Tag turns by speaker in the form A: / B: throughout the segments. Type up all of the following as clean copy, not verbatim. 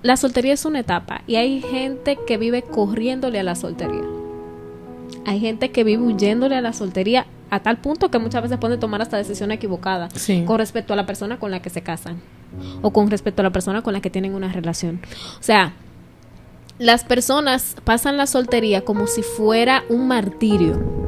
A: la soltería es una etapa y hay gente que vive corriéndole a la soltería. Hay gente que vive huyéndole a la soltería a tal punto que muchas veces pueden tomar hasta decisiones equivocadas con respecto a la persona con la que se casan o con respecto a la persona con la que tienen una relación. O sea, las personas pasan la soltería como si fuera un martirio.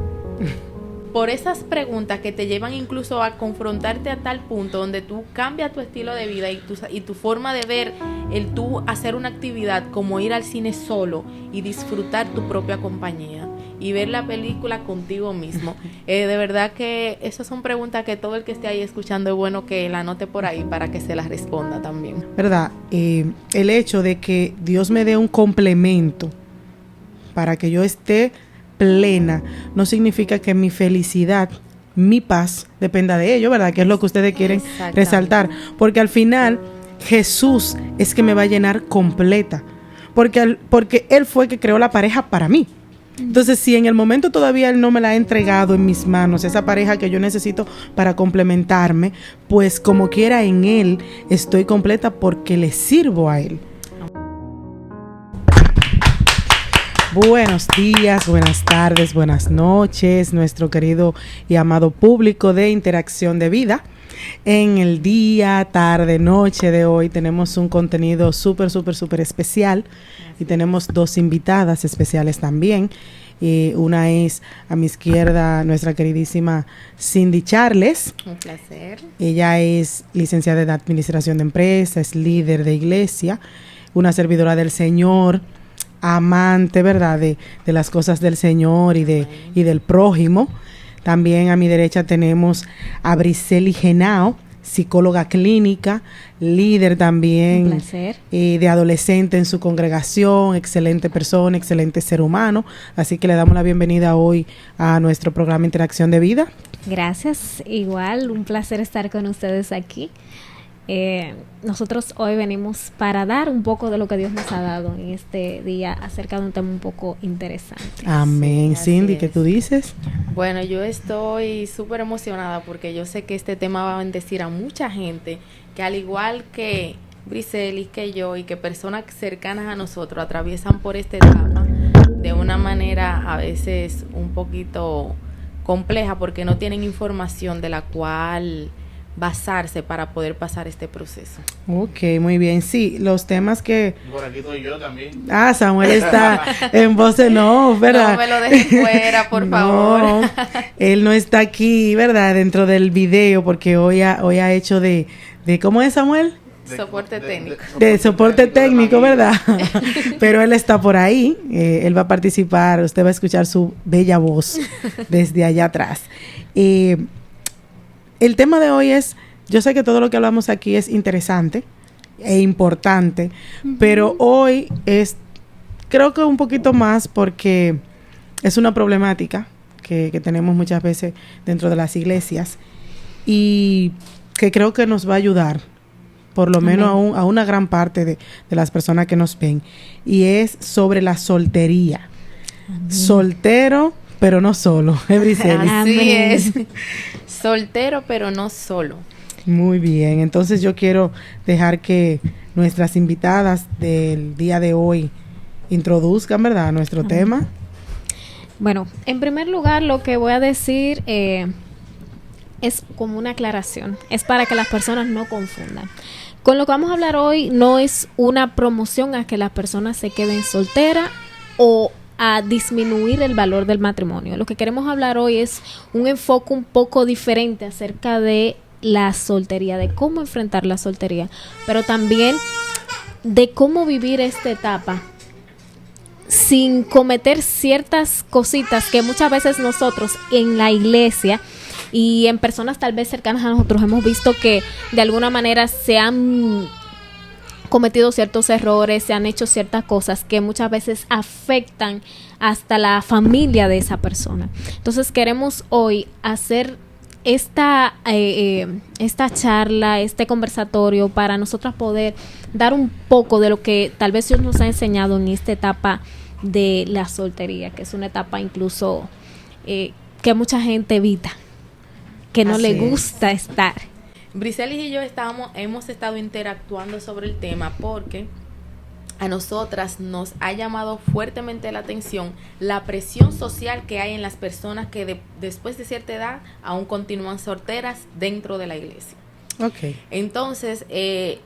B: Por esas preguntas que te llevan incluso a confrontarte a tal punto donde tú cambias tu estilo de vida y tu forma de ver el tú hacer una actividad como ir al cine solo y disfrutar tu propia compañía y ver la película contigo mismo. De verdad que esas son preguntas que todo el que esté ahí escuchando es bueno que la anote por ahí para que se las responda también.
C: ¿Verdad? El hecho de que Dios me dé un complemento para que yo esté plena no significa que mi felicidad, mi paz dependa de ello, ¿verdad? Que es lo que ustedes quieren resaltar, porque al final Jesús es que me va a llenar completa, porque Él fue el que creó la pareja para mí. Entonces, si en el momento todavía Él no me la ha entregado en mis manos, esa pareja que yo necesito para complementarme, pues como quiera en Él estoy completa porque le sirvo a Él. Buenos días, buenas tardes, buenas noches, nuestro querido y amado público de Interacción de Vida. En el día, tarde, noche de hoy tenemos un contenido súper especial y tenemos dos invitadas especiales también. Una es a mi izquierda nuestra queridísima Cindy Charles.
B: Un placer.
C: Ella es licenciada en Administración de Empresas, es líder de iglesia, una servidora del Señor, amante, ¿verdad?, de las cosas del Señor y del prójimo. También a mi derecha tenemos a Brisely Genao, psicóloga clínica, líder también de adolescente en su congregación, excelente persona, excelente ser humano. Así que le damos la bienvenida hoy a nuestro programa Interacción de Vida.
A: Gracias, igual, un placer estar con ustedes aquí. Nosotros hoy venimos para dar un poco de lo que Dios nos ha dado en este día acerca de un tema un poco interesante.
C: Amén. Sí, Cindy, ¿qué tú dices?
B: Bueno, yo estoy súper emocionada porque yo sé que este tema va a bendecir a mucha gente que, al igual que Brisely, que yo y que personas cercanas a nosotros atraviesan por esta etapa de una manera a veces un poquito compleja porque no tienen información de la cual basarse para poder pasar este proceso.
C: Ok, muy bien. Sí, los temas que...
D: Por aquí estoy yo también.
C: Ah, Samuel está en voz en off, ¿verdad?
B: No me lo dejen fuera, por favor.
C: Él no está aquí, ¿verdad? Dentro del video, porque hoy ha hecho de ¿cómo es, Samuel?
B: Soporte técnico.
C: De soporte técnico, ¿verdad? Pero él está por ahí, él va a participar, usted va a escuchar su bella voz desde allá atrás. El tema de hoy es, yo sé que todo lo que hablamos aquí es interesante e importante, pero hoy es, creo que un poquito más porque es una problemática que tenemos muchas veces dentro de las iglesias y que creo que nos va a ayudar, por lo menos a una gran parte de las personas que nos ven, y es sobre la soltería. Soltero, pero no solo.
B: Así es. Soltero, pero no solo.
C: Muy bien. Entonces yo quiero dejar que nuestras invitadas del día de hoy introduzcan, ¿verdad?, nuestro tema.
A: Bueno, en primer lugar, lo que voy a decir es como una aclaración. Es para que las personas no confundan. Con lo que vamos a hablar hoy no es una promoción a que las personas se queden solteras o a disminuir el valor del matrimonio. Lo que queremos hablar hoy es un enfoque un poco diferente acerca de la soltería, de cómo enfrentar la soltería, pero también de cómo vivir esta etapa sin cometer ciertas cositas que muchas veces nosotros en la iglesia y en personas tal vez cercanas a nosotros hemos visto que de alguna manera se han cometido ciertos errores, se han hecho ciertas cosas que muchas veces afectan hasta la familia de esa persona. Entonces queremos hoy hacer esta charla, este conversatorio para nosotros poder dar un poco de lo que tal vez Dios nos ha enseñado en esta etapa de la soltería, que es una etapa incluso que mucha gente evita, que no le gusta estar.
B: Brisely y yo hemos estado interactuando sobre el tema porque a nosotras nos ha llamado fuertemente la atención la presión social que hay en las personas que después de cierta edad aún continúan solteras dentro de la iglesia.
C: Okay.
B: Entonces,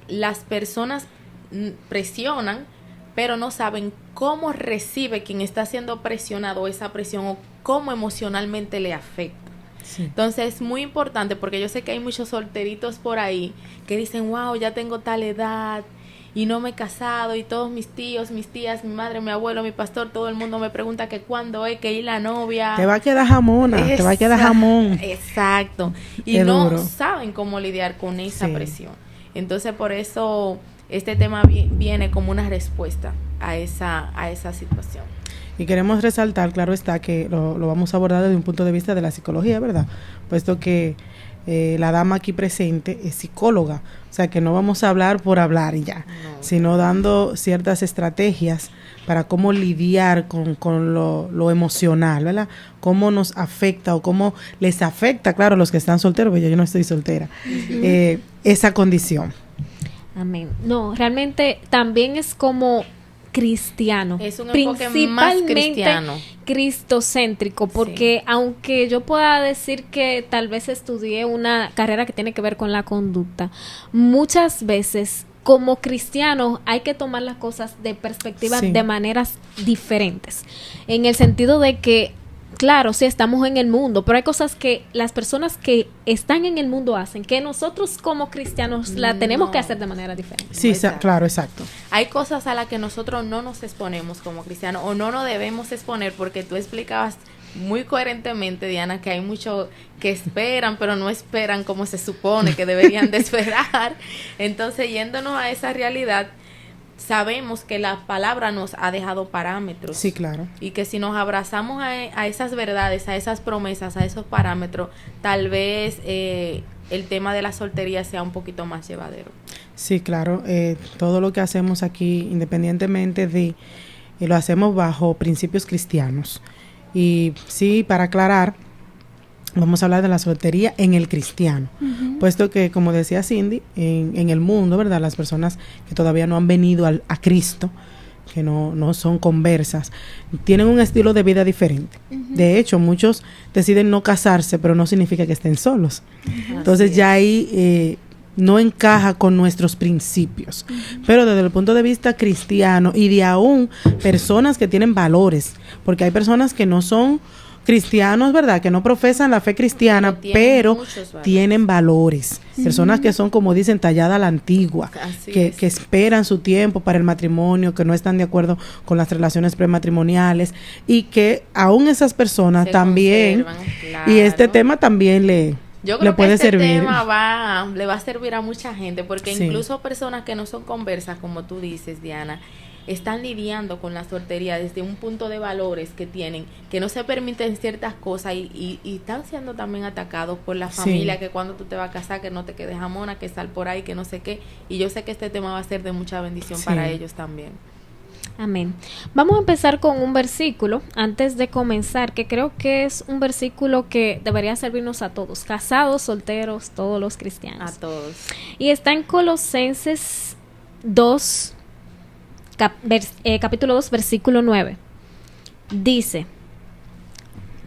B: las personas presionan, pero no saben cómo recibe quien está siendo presionado esa presión o cómo emocionalmente le afecta.
C: Sí.
B: Entonces es muy importante, porque yo sé que hay muchos solteritos por ahí que dicen, wow, ya tengo tal edad y no me he casado, y todos mis tíos, mis tías, mi madre, mi abuelo, mi pastor, todo el mundo me pregunta que cuándo es, que ir la novia.
C: Te va a quedar jamona, te va a quedar jamón.
B: Exacto. Y
C: Qué
B: no
C: duro.
B: saben cómo lidiar con esa
C: Sí.
B: presión. Entonces por eso este tema viene como una respuesta a esa situación.
C: Y queremos resaltar, claro está, que lo vamos a abordar desde un punto de vista de la psicología, ¿verdad? Puesto que la dama aquí presente es psicóloga, o sea que no vamos a hablar por hablar y ya, sino dando ciertas estrategias para cómo lidiar con lo emocional, ¿verdad? Cómo nos afecta o cómo les afecta, claro, a los que están solteros, porque yo no estoy soltera, esa condición.
A: Amén. No, realmente también es como cristiano.
B: Es un enfoque más cristiano.
A: Cristocéntrico, porque aunque yo pueda decir que tal vez estudié una carrera que tiene que ver con la conducta, muchas veces como cristianos hay que tomar las cosas de perspectiva de maneras diferentes, en el sentido de que claro, sí, estamos en el mundo, pero hay cosas que las personas que están en el mundo hacen, que nosotros como cristianos la tenemos que hacer de manera diferente.
C: Sí, claro, exacto.
B: Hay cosas a las que nosotros no nos exponemos como cristianos, o no nos debemos exponer, porque tú explicabas muy coherentemente, Diana, que hay muchos que esperan, pero no esperan como se supone que deberían de esperar. Entonces, yéndonos a esa realidad, sabemos que la palabra nos ha dejado parámetros.
C: Sí, claro.
B: Y que si nos abrazamos a esas verdades, a esas promesas, a esos parámetros, tal vez el tema de la soltería sea un poquito más llevadero.
C: Sí, claro. Todo lo que hacemos aquí, independientemente de... lo hacemos bajo principios cristianos. Y sí, para aclarar, vamos a hablar de la soltería en el cristiano, puesto que, como decía Cindy, en el mundo, ¿verdad? Las personas que todavía no han venido a Cristo, que no son conversas, tienen un estilo de vida diferente. De hecho, muchos deciden no casarse, pero no significa que estén solos. Entonces ya ahí no encaja con nuestros principios. Pero desde el punto de vista cristiano y de aún personas que tienen valores, porque hay personas que no son cristianos, ¿verdad? Que no profesan la fe cristiana, pero tienen valores. Personas que son, como dicen, talladas a la antigua, que esperan su tiempo para el matrimonio, que no están de acuerdo con las relaciones prematrimoniales, y que aún esas personas se también, claro. Y este tema también le puede servir.
B: Tema le va a servir a mucha gente, porque incluso personas que no son conversas, como tú dices, Diana, están lidiando con la soltería desde un punto de valores que tienen, que no se permiten ciertas cosas y están siendo también atacados por la familia, que cuando tú te vas a casar, que no te quedes jamona, que sal por ahí, que no sé qué. Y yo sé que este tema va a ser de mucha bendición para ellos también.
A: Amén. Vamos a empezar con un versículo antes de comenzar, que creo que es un versículo que debería servirnos a todos, casados, solteros, todos los cristianos.
B: A todos.
A: Y está en Colosenses 2, capítulo 2, versículo 9. Dice: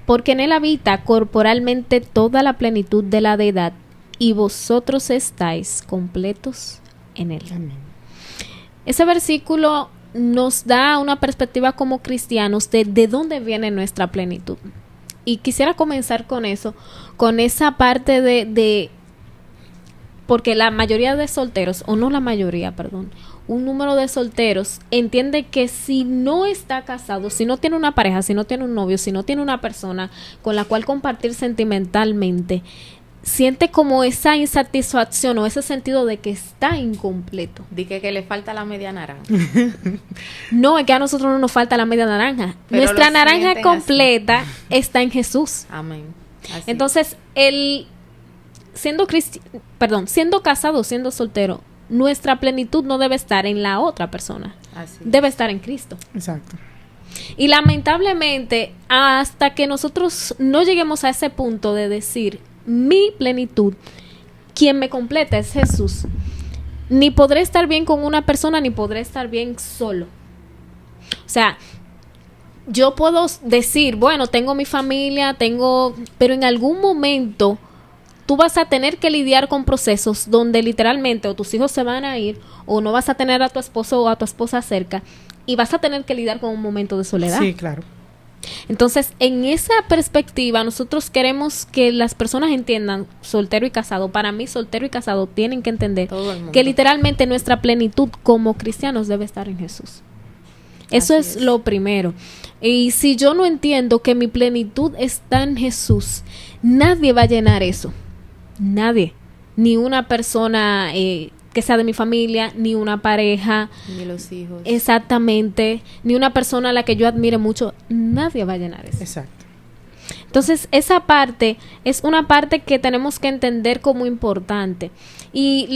A: porque en él habita corporalmente toda la plenitud de la deidad, y vosotros estáis completos en él.
C: Amén.
A: Ese versículo nos da una perspectiva como cristianos de dónde viene nuestra plenitud. Y quisiera comenzar con eso, con esa parte de porque la mayoría de solteros, o no la mayoría, perdón, un número de solteros entiende que si no está casado, si no tiene una pareja, si no tiene un novio, si no tiene una persona con la cual compartir sentimentalmente, siente como esa insatisfacción o ese sentido de que está incompleto.
B: Dice que le falta la media naranja.
A: No, es que a nosotros no nos falta la media naranja. Pero nuestra naranja completa está en Jesús.
B: Amén. Así.
A: Entonces, siendo casado, siendo soltero, nuestra plenitud no debe estar en la otra persona. Debe estar en Cristo.
C: Exacto.
A: Y lamentablemente, hasta que nosotros no lleguemos a ese punto de decir mi plenitud, quien me completa es Jesús, ni podré estar bien con una persona, ni podré estar bien solo. O sea, yo puedo decir, bueno, tengo mi familia, pero en algún momento tú vas a tener que lidiar con procesos donde literalmente o tus hijos se van a ir, o no vas a tener a tu esposo o a tu esposa cerca, y vas a tener que lidiar con un momento de soledad.
C: Sí, claro.
A: Entonces, en esa perspectiva, nosotros queremos que las personas entiendan, soltero y casado. Para mí, soltero y casado tienen que entender que literalmente nuestra plenitud como cristianos debe estar en Jesús. Eso es lo primero. Y si yo no entiendo que mi plenitud está en Jesús, nadie va a llenar eso. Nadie. Ni una persona que sea de mi familia, ni una pareja.
B: Ni los hijos.
A: Exactamente. Ni una persona a la que yo admire mucho. Nadie va a llenar eso.
C: Exacto.
A: Entonces, esa parte es una parte que tenemos que entender como importante. Y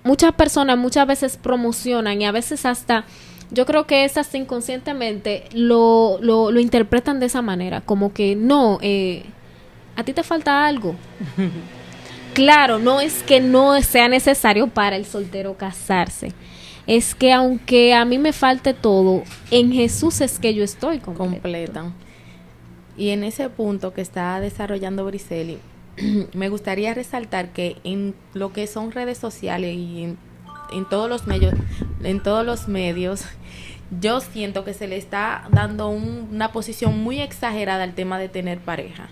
A: muchas personas muchas veces promocionan y a veces hasta, yo creo que es hasta inconscientemente, lo interpretan de esa manera. Como que no, a ti te falta algo. Claro, no es que no sea necesario para el soltero casarse. Es que aunque a mí me falte todo, en Jesús es que yo estoy completa.
B: Y en ese punto que está desarrollando Brisely, me gustaría resaltar que en lo que son redes sociales y en todos los medios, yo siento que se le está dando una posición muy exagerada al tema de tener pareja.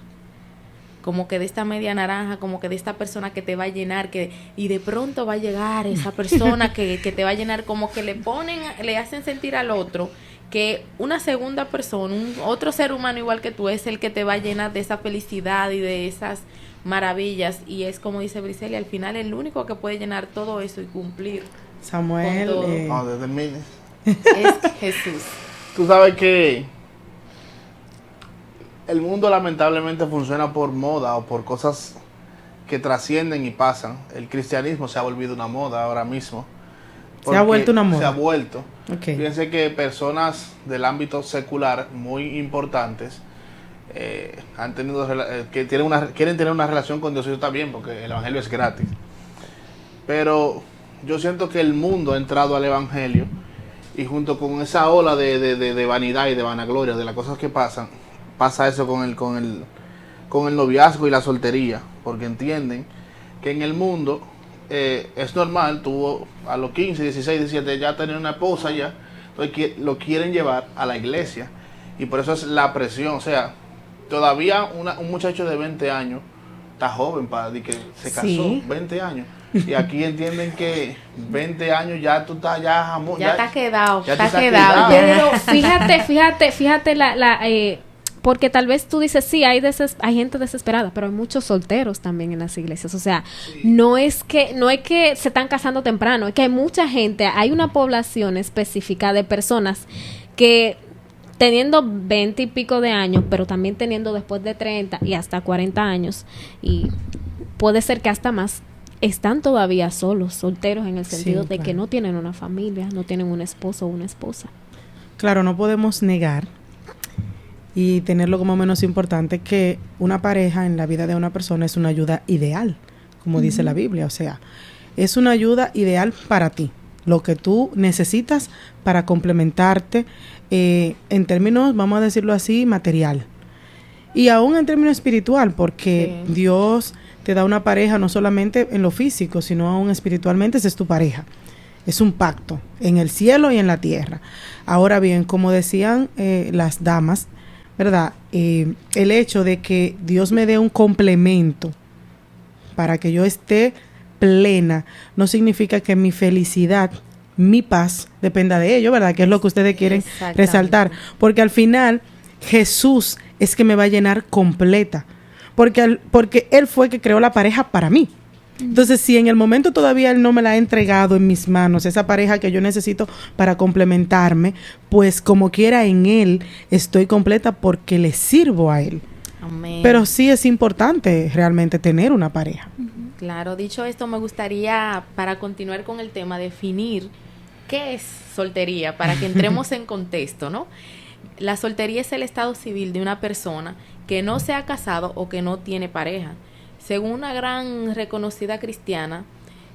B: Como que de esta media naranja, como que de esta persona que te va a llenar, y de pronto va a llegar esa persona que te va a llenar, como que le hacen sentir al otro que una segunda persona, otro ser humano igual que tú, es el que te va a llenar de esa felicidad y de esas maravillas, y es como dice Brisely, al final el único que puede llenar todo eso y cumplir
C: Samuel,
B: con todo,
D: determine.
B: es Jesús.
D: Tú sabes que el mundo lamentablemente funciona por moda o por cosas que trascienden y pasan. El cristianismo se ha volvido una moda ahora mismo.
C: ¿Se ha vuelto una moda?
D: Se ha vuelto.
C: Okay.
D: Fíjense que personas del ámbito secular muy importantes han tenido que quieren tener una relación con Dios, y eso está bien porque el evangelio es gratis. Pero yo siento que el mundo ha entrado al evangelio, y junto con esa ola de vanidad y de vanagloria de las cosas que pasa eso con el noviazgo y la soltería, porque entienden que en el mundo es normal, tú a los 15, 16, 17 ya tener una esposa ya, entonces lo quieren llevar a la iglesia, y por eso es la presión. O sea, todavía un muchacho de 20 años está joven para que se casó.
A: Sí.
D: 20 años. Y aquí entienden que 20 años ya tú estás ya
B: está quedado,
D: ya
B: está
D: te
B: quedado.
A: Pero fíjate porque tal vez tú dices, sí, hay gente desesperada, pero hay muchos solteros también en las iglesias. O sea, sí, no es que se están casando temprano, es que hay mucha gente, hay una población específica de personas que teniendo 20 y pico de años, pero también teniendo después de 30 y hasta 40 años, y puede ser que hasta más, están todavía solos, solteros, en el sentido de que no tienen una familia, no tienen un esposo o una esposa.
C: Claro, no podemos negar y tenerlo como menos importante que una pareja en la vida de una persona es una ayuda ideal, como dice la Biblia. O sea, es una ayuda ideal para ti, lo que tú necesitas para complementarte en términos, vamos a decirlo así, material. Y aún en términos espiritual, porque sí, Dios te da una pareja no solamente en lo físico, sino aún espiritualmente. Esa es tu pareja. Es un pacto en el cielo y en la tierra. Ahora bien, como decían las damas, ¿verdad? El hecho de que Dios me dé un complemento para que yo esté plena no significa que mi felicidad, mi paz dependa de ello, ¿verdad? Que es lo que ustedes quieren resaltar. Porque al final Jesús es que me va a llenar completa. Porque Él fue el que creó la pareja para mí. Entonces, si en el momento todavía Él no me la ha entregado en mis manos, esa pareja que yo necesito para complementarme, pues como quiera en Él estoy completa porque le sirvo a Él.
B: Amén.
C: Pero sí es importante realmente tener una pareja.
B: Claro, dicho esto, me gustaría, para continuar con el tema, definir qué es soltería, para que entremos en contexto, ¿no? La soltería es el estado civil de una persona que no se ha casado o que no tiene pareja. Según una gran reconocida cristiana,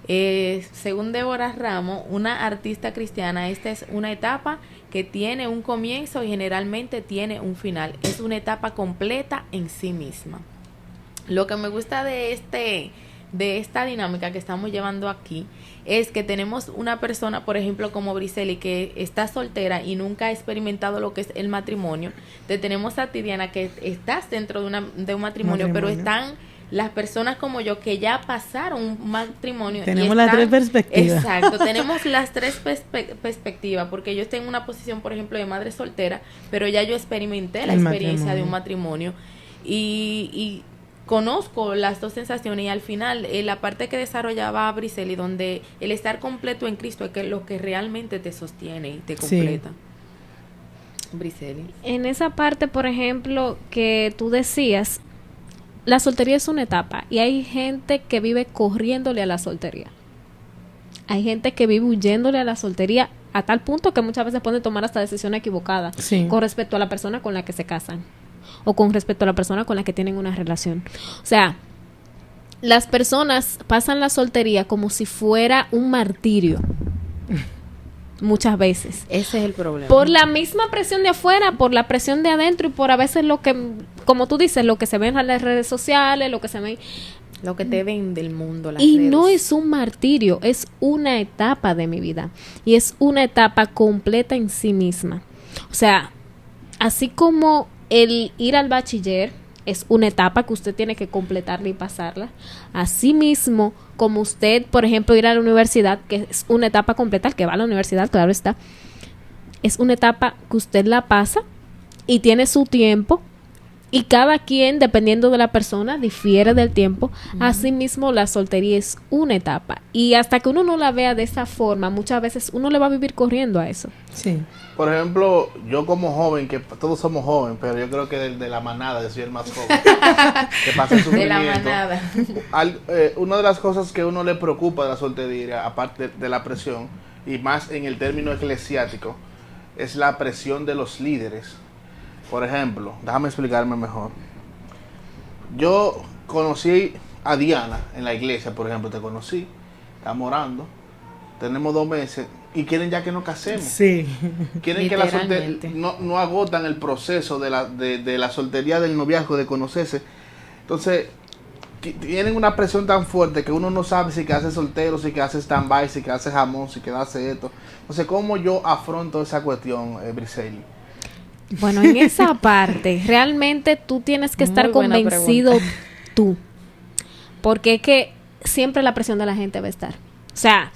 B: Según Débora Ramos, una artista cristiana, esta es una etapa que tiene un comienzo y generalmente tiene un final. Es una etapa completa en sí misma. Lo que me gusta de esta dinámica que estamos llevando aquí es que tenemos una persona, por ejemplo, como Brisely, que está soltera y nunca ha experimentado lo que es el matrimonio. Te tenemos a ti, Diana, que estás dentro de un matrimonio, pero están las personas como yo que ya pasaron un matrimonio.
C: Tenemos las tres perspectivas.
B: Exacto, tenemos las tres perspectivas, porque yo estoy en una posición, por ejemplo, de madre soltera, pero ya yo experimenté la experiencia de un matrimonio y conozco las dos sensaciones, y al final la parte que desarrollaba Brisely, donde el estar completo en Cristo es que lo que realmente te sostiene y te completa. Sí. Brisely.
A: En esa parte, por ejemplo, que tú decías, la soltería es una etapa y hay gente que vive corriéndole a la soltería. Hay gente que vive huyéndole a la soltería a tal punto que muchas veces pueden tomar hasta decisiones equivocadas con respecto a la persona con la que se casan o con respecto a la persona con la que tienen una relación. O sea, las personas pasan la soltería como si fuera un martirio. Muchas veces.
B: Ese es el problema.
A: Por la misma presión de afuera, por la presión de adentro y por a veces lo que, como tú dices, lo que se ve en las redes sociales, lo que se ve...
B: Lo que te ven del mundo, las
A: y
B: redes.
A: No es un martirio, es una etapa de mi vida. Y es una etapa completa en sí misma. O sea, así como el ir al bachiller es una etapa que usted tiene que completarla y pasarla. Asimismo, como usted, por ejemplo, ir a la universidad, que es una etapa completa, el que va a la universidad, claro está, es una etapa que usted la pasa y tiene su tiempo, y cada quien, dependiendo de la persona, difiere del tiempo. Asimismo, la soltería es una etapa. Y hasta que uno no la vea de esa forma, muchas veces uno le va a vivir corriendo a eso.
C: Sí.
D: Por ejemplo, yo como joven, que todos somos jóvenes, pero yo creo que de la manada, yo soy el más joven, que pasa el sufrimiento.
B: De la manada.
D: Una de las cosas que a uno le preocupa de la soltería, aparte de la presión, y más en el término eclesiástico, es la presión de los líderes. Por ejemplo, déjame explicarme mejor. Yo conocí a Diana en la iglesia, por ejemplo, te conocí, estamos orando, tenemos 2 meses y quieren ya que nos casemos.
C: Sí.
D: Quieren que la soltería no agotan el proceso de la soltería, del noviazgo, de conocerse. Entonces, tienen una presión tan fuerte que uno no sabe si quedarse soltero, si quedarse stand-by, si quedarse jamón, si quedarse esto. Entonces, ¿cómo yo afronto esa cuestión, Brisely?
A: Bueno, en esa parte, realmente tú tienes que estar convencido tú. Porque es que siempre la presión de la gente va a estar. O sea,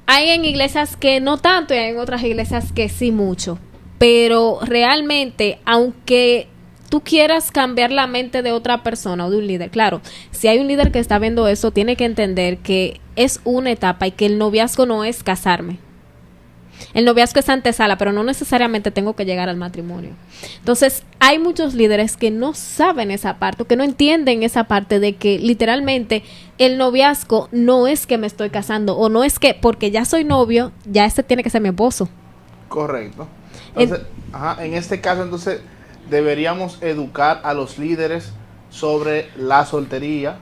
A: hay en iglesias que no tanto y hay en otras iglesias que sí mucho. Pero realmente, aunque tú quieras cambiar la mente de otra persona o de un líder, claro, si hay un líder que está viendo eso, tiene que entender que es una etapa y que el noviazgo no es casarme. El noviazgo es antesala, pero no necesariamente tengo que llegar al matrimonio. Entonces, hay muchos líderes que no saben esa parte, que no entienden esa parte de que literalmente el noviazgo no es que me estoy casando, o no es que porque ya soy novio, ya ese tiene que ser mi esposo.
D: Correcto. Entonces, en este caso, entonces, deberíamos educar a los líderes sobre la soltería,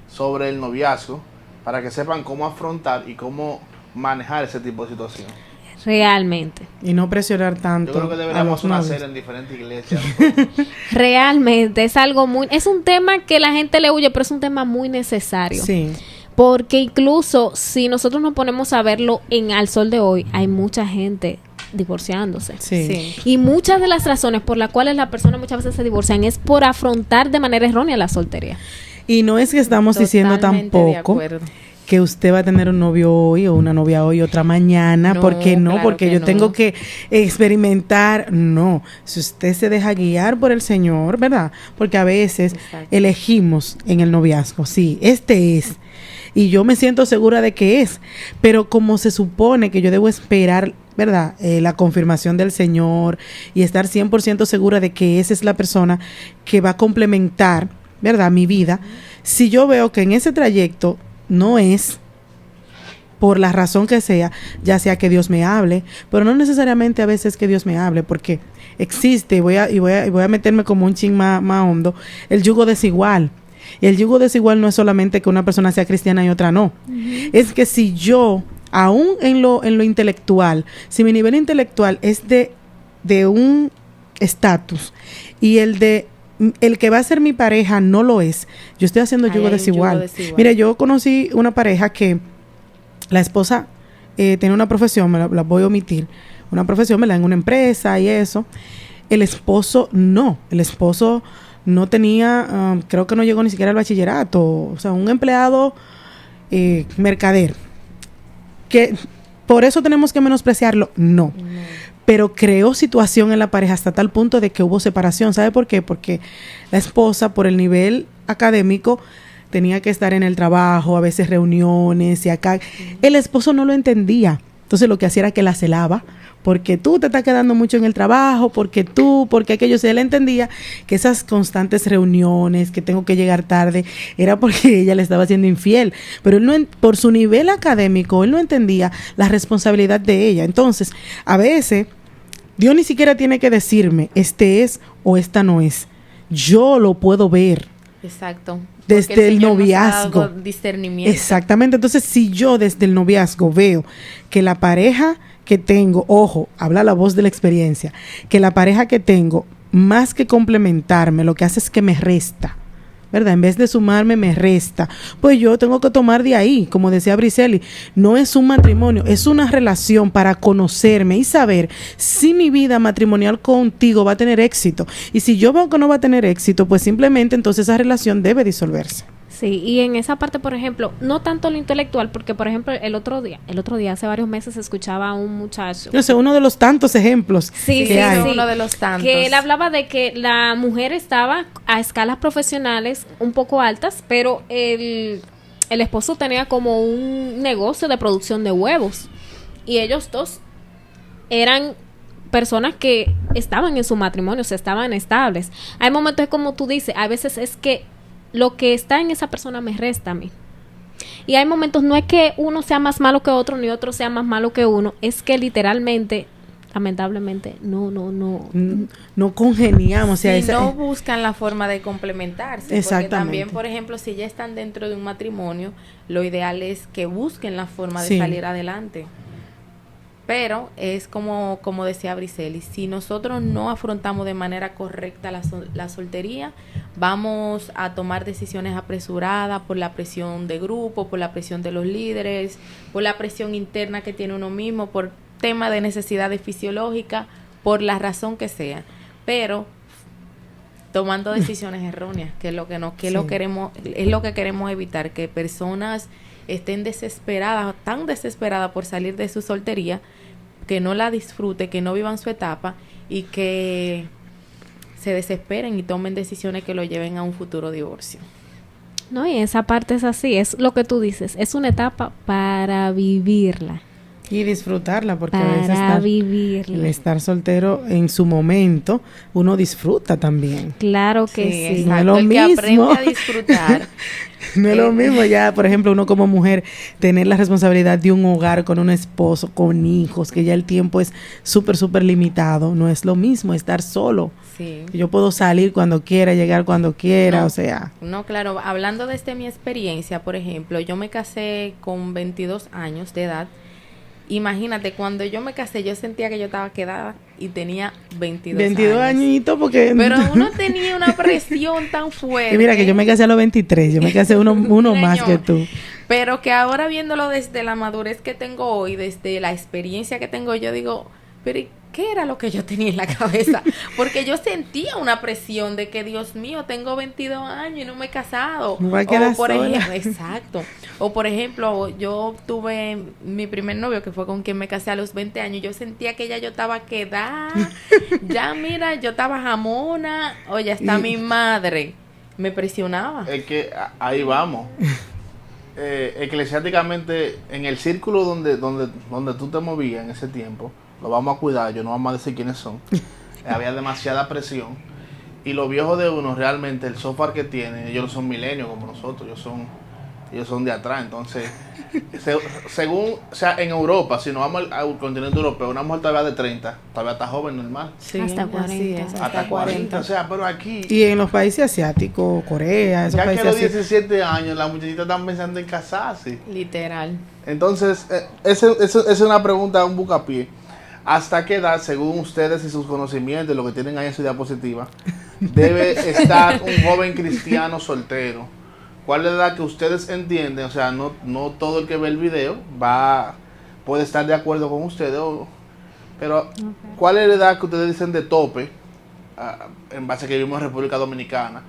D: sobre el noviazgo, para que sepan cómo afrontar y cómo manejar ese tipo de situación.
A: Realmente.
C: Y no presionar tanto.
D: Yo creo que deberíamos hacer en diferentes iglesias.
A: Realmente es algo es un tema que la gente le huye, pero es un tema muy necesario.
C: Sí.
A: Porque incluso si nosotros nos ponemos a verlo al sol de hoy, hay mucha gente divorciándose.
C: Sí.
A: Y muchas de las razones por las cuales las personas muchas veces se divorcian es por afrontar de manera errónea la soltería.
C: Y no es que estamos diciendo tampoco que usted va a tener un novio hoy o una novia hoy, otra mañana. ¿Por qué no?
B: Claro
C: porque yo tengo que experimentar. No, si usted se deja guiar por el Señor, ¿verdad? Porque a veces elegimos en el noviazgo, sí, este es. Y yo me siento segura de que es. Pero como se supone que yo debo esperar, ¿verdad? La confirmación del Señor y estar 100% segura de que esa es la persona que va a complementar, ¿verdad? Mi vida. Si yo veo que en ese trayecto no es, por la razón que sea, ya sea que Dios me hable, pero no necesariamente a veces que Dios me hable, porque existe, voy a meterme como un chin más hondo, el yugo desigual. Y el yugo desigual no es solamente que una persona sea cristiana y otra no. Es que si yo, aún en lo intelectual, si mi nivel intelectual es de un estatus y el que va a ser mi pareja no lo es, yo estoy haciendo yugo desigual. Mira, yo conocí una pareja que la esposa tiene una profesión, la voy a omitir, una profesión, me la en una empresa y eso. El esposo no tenía, creo que no llegó ni siquiera al bachillerato, o sea, un empleado mercader. Que por eso tenemos que menospreciarlo, no. Pero creó situación en la pareja hasta tal punto de que hubo separación. ¿Sabe por qué? Porque la esposa, por el nivel académico, tenía que estar en el trabajo, a veces reuniones y acá. El esposo no lo entendía. Entonces lo que hacía era que la celaba, porque tú te estás quedando mucho en el trabajo, porque aquello. Se le entendía que esas constantes reuniones, que tengo que llegar tarde, era porque ella le estaba siendo infiel. Pero él no, por su nivel académico, él no entendía la responsabilidad de ella. Entonces, a veces, Dios ni siquiera tiene que decirme, este es o esta no es. Yo lo puedo ver.
B: Exacto.
C: Desde el noviazgo.
B: Discernimiento.
C: Exactamente. Entonces, si yo desde el noviazgo veo que la pareja que tengo, ojo, habla la voz de la experiencia, que la pareja que tengo, más que complementarme, lo que hace es que me resta, ¿verdad? En vez de sumarme, me resta. Pues yo tengo que tomar de ahí, como decía Briselli, no es un matrimonio, es una relación para conocerme y saber si mi vida matrimonial contigo va a tener éxito. Y si yo veo que no va a tener éxito, pues simplemente entonces esa relación debe disolverse.
A: Sí, y en esa parte, por ejemplo, no tanto lo intelectual, porque por ejemplo, el otro día, hace varios meses escuchaba a un muchacho.
C: No sé, uno de los tantos ejemplos
A: que hay.
B: Uno de los tantos.
A: Que él hablaba de que la mujer estaba a escalas profesionales un poco altas, pero el esposo tenía como un negocio de producción de huevos. Y ellos dos eran personas que estaban en su matrimonio, o sea, estaban estables. Hay momentos, como tú dices, a veces es que lo que está en esa persona me resta a mí. Y hay momentos, no es que uno sea más malo que otro, ni otro sea más malo que uno, es que literalmente, lamentablemente, no congeniamos.
B: Si no buscan la forma de complementarse.
C: Exactamente.
B: Porque también, por ejemplo, si ya están dentro de un matrimonio, lo ideal es que busquen la forma de salir adelante. Pero es como decía Briselli, si nosotros no afrontamos de manera correcta la soltería, vamos a tomar decisiones apresuradas por la presión de grupo, por la presión de los líderes, por la presión interna que tiene uno mismo, por tema de necesidades fisiológicas, por la razón que sea. Pero tomando decisiones erróneas, que es lo que queremos evitar, que personas estén desesperadas, tan desesperadas por salir de su soltería, que no la disfruten, que no vivan su etapa y que se desesperen y tomen decisiones que lo lleven a un futuro divorcio.
A: No, y esa parte es así, es lo que tú dices, es una etapa para vivirla.
C: Y disfrutarla, porque
A: para
C: a veces el estar soltero en su momento, uno disfruta también.
A: Claro que sí.
C: No es lo mismo.
B: Que aprende a disfrutar.
C: No es lo mismo ya, por ejemplo, uno como mujer, tener la responsabilidad de un hogar con un esposo, con hijos, que ya el tiempo es súper, súper limitado. No es lo mismo estar solo.
B: Sí.
C: Yo puedo salir cuando quiera, llegar cuando quiera,
B: no,
C: o sea.
B: No, claro, hablando desde mi experiencia, por ejemplo, yo me casé con 22 años de edad. Imagínate, cuando yo me casé, yo sentía que yo estaba quedada y tenía 22
C: añitos, porque...
B: Pero uno tenía una presión tan fuerte.
C: Y mira que yo me casé a los 23, yo me casé uno más que tú.
B: Pero que ahora viéndolo desde la madurez que tengo hoy, desde la experiencia que tengo, yo digo, pero ¿qué era lo que yo tenía en la cabeza? Porque yo sentía una presión de que, Dios mío, tengo 22 años y no me he casado.
C: Me voy a quedar sola.
B: Exacto. O por ejemplo, yo tuve mi primer novio, que fue con quien me casé a los 20 años. Yo sentía que ya yo estaba quedada. Ya mira, yo estaba jamona. O ya está mi madre. Me presionaba.
D: Es que ahí vamos. Eclesiásticamente, en el círculo donde tú te movías en ese tiempo, lo vamos a cuidar, yo no vamos a decir quiénes son. Había demasiada presión. Y los viejos de uno, realmente, el software que tienen, ellos no son milenios como nosotros, ellos son ellos son de atrás. Entonces, según, o sea, en Europa, si nos vamos al continente europeo, una mujer todavía de 30, todavía está joven, normal.
B: Sí,
A: Hasta
B: así
A: 40.
B: es,
D: Hasta 40, o sea, pero aquí,
C: Y en los países asiáticos, Corea, esos
D: ya que a
C: países
D: los
C: asiáticos.
D: 17 años, las muchachitas están pensando en casarse.
B: Literal.
D: Entonces, esa es una pregunta, un bucapié. ¿Hasta qué edad, según ustedes y sus conocimientos, lo que tienen ahí en su diapositiva, debe estar un joven cristiano soltero? ¿Cuál es la edad que ustedes entienden? O sea, no todo el que ve el video puede estar de acuerdo con ustedes, pero ¿cuál es la edad que ustedes dicen de tope, en base a que vivimos en República Dominicana,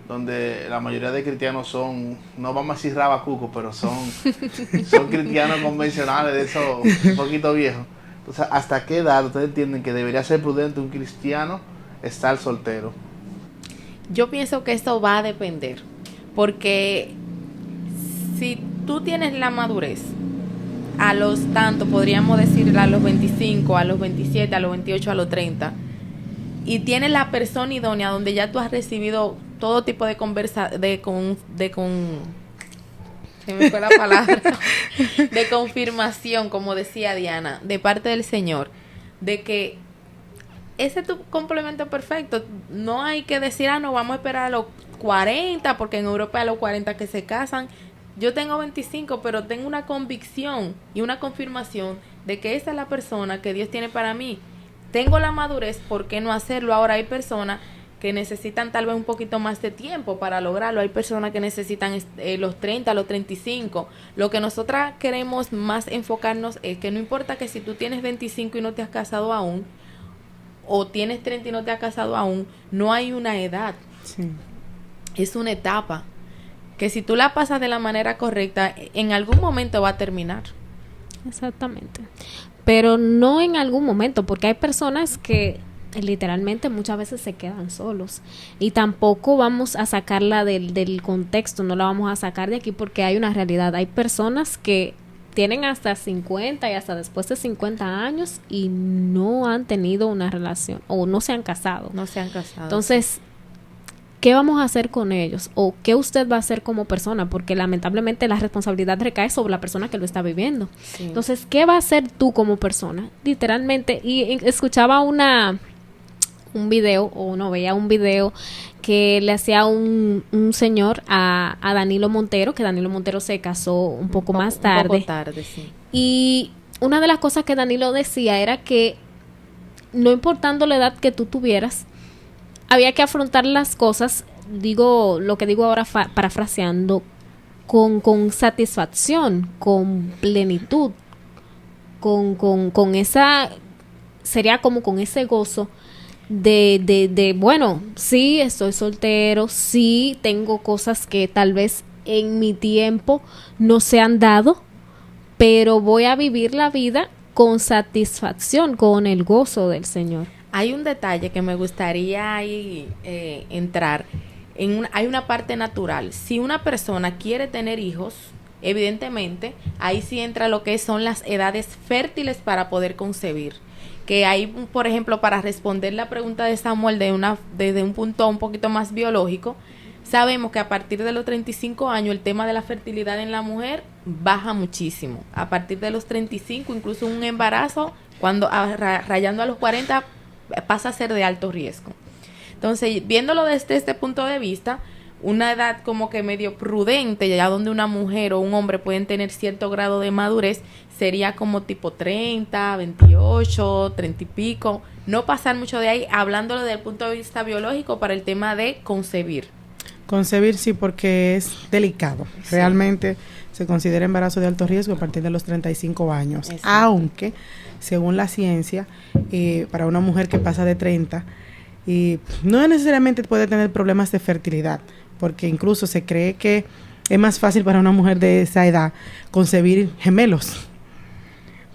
D: donde la mayoría de cristianos son, no vamos a decir rabacucos, pero son cristianos convencionales, de esos un poquito viejos? Entonces, ¿hasta qué edad ustedes entienden que debería ser prudente un cristiano estar soltero?
B: Yo pienso que esto va a depender, porque si tú tienes la madurez, a los tanto, podríamos decir a los 25, a los 27, a los 28, a los 30, y tienes la persona idónea donde ya tú has recibido todo tipo de se me fue la palabra, de confirmación, como decía Diana, de parte del Señor, de que ese es tu complemento perfecto. No hay que decir, no, vamos a esperar a los 40, porque en Europa es a los 40 que se casan. Yo tengo 25, pero tengo una convicción y una confirmación de que esa es la persona que Dios tiene para mí. Tengo la madurez, ¿por qué no hacerlo? Ahora hay personas que necesitan tal vez un poquito más de tiempo para lograrlo. Hay personas que necesitan los 30, los 35. Lo que nosotras queremos más enfocarnos es que no importa que si tú tienes 25 y no te has casado aún, o tienes 30 y no te has casado aún, no hay una edad.
C: Sí.
B: Es una etapa que si tú la pasas de la manera correcta, en algún momento va a terminar.
A: Exactamente. Pero no en algún momento, porque hay personas que literalmente muchas veces se quedan solos y tampoco vamos a sacarla del contexto, no la vamos a sacar de aquí porque hay una realidad. Hay personas que tienen hasta 50 y hasta después de 50 años y no han tenido una relación o no se han casado.
B: No se han casado.
A: Entonces, ¿qué vamos a hacer con ellos? ¿O qué usted va a hacer como persona? Porque lamentablemente la responsabilidad recae sobre la persona que lo está viviendo.
B: Sí.
A: Entonces, ¿qué va a hacer tú como persona? Literalmente, y escuchaba veía un video que le hacía un señor a Danilo Montero, que Danilo Montero se casó un poco más tarde.
B: Un poco tarde, sí.
A: Y una de las cosas que Danilo decía era que no importando la edad que tú tuvieras, había que afrontar las cosas, digo lo que digo ahora parafraseando, con satisfacción, con plenitud, con esa, sería como con ese gozo de bueno, sí estoy soltero, sí tengo cosas que tal vez en mi tiempo no se han dado, pero voy a vivir la vida con satisfacción, con el gozo del Señor.
B: Hay un detalle que me gustaría ahí entrar. Hay una parte natural. Si una persona quiere tener hijos, evidentemente, ahí sí entra lo que son las edades fértiles para poder concebir. Que hay, por ejemplo, para responder la pregunta de Samuel desde un punto un poquito más biológico, sabemos que a partir de los 35 años el tema de la fertilidad en la mujer baja muchísimo. A partir de los 35, incluso un embarazo, rayando a los 40, pasa a ser de alto riesgo. Entonces, viéndolo desde este punto de vista, una edad como que medio prudente, ya donde una mujer o un hombre pueden tener cierto grado de madurez, sería como tipo 30, 28, 30 y pico. No pasar mucho de ahí, hablándolo desde el punto de vista biológico para el tema de concebir.
C: Concebir sí, porque es delicado.
B: Sí.
C: Realmente se considera embarazo de alto riesgo a partir de los 35 años.
B: Exacto.
C: Aunque, según la ciencia, para una mujer que pasa de 30, no necesariamente puede tener problemas de fertilidad, porque incluso se cree que es más fácil para una mujer de esa edad concebir gemelos.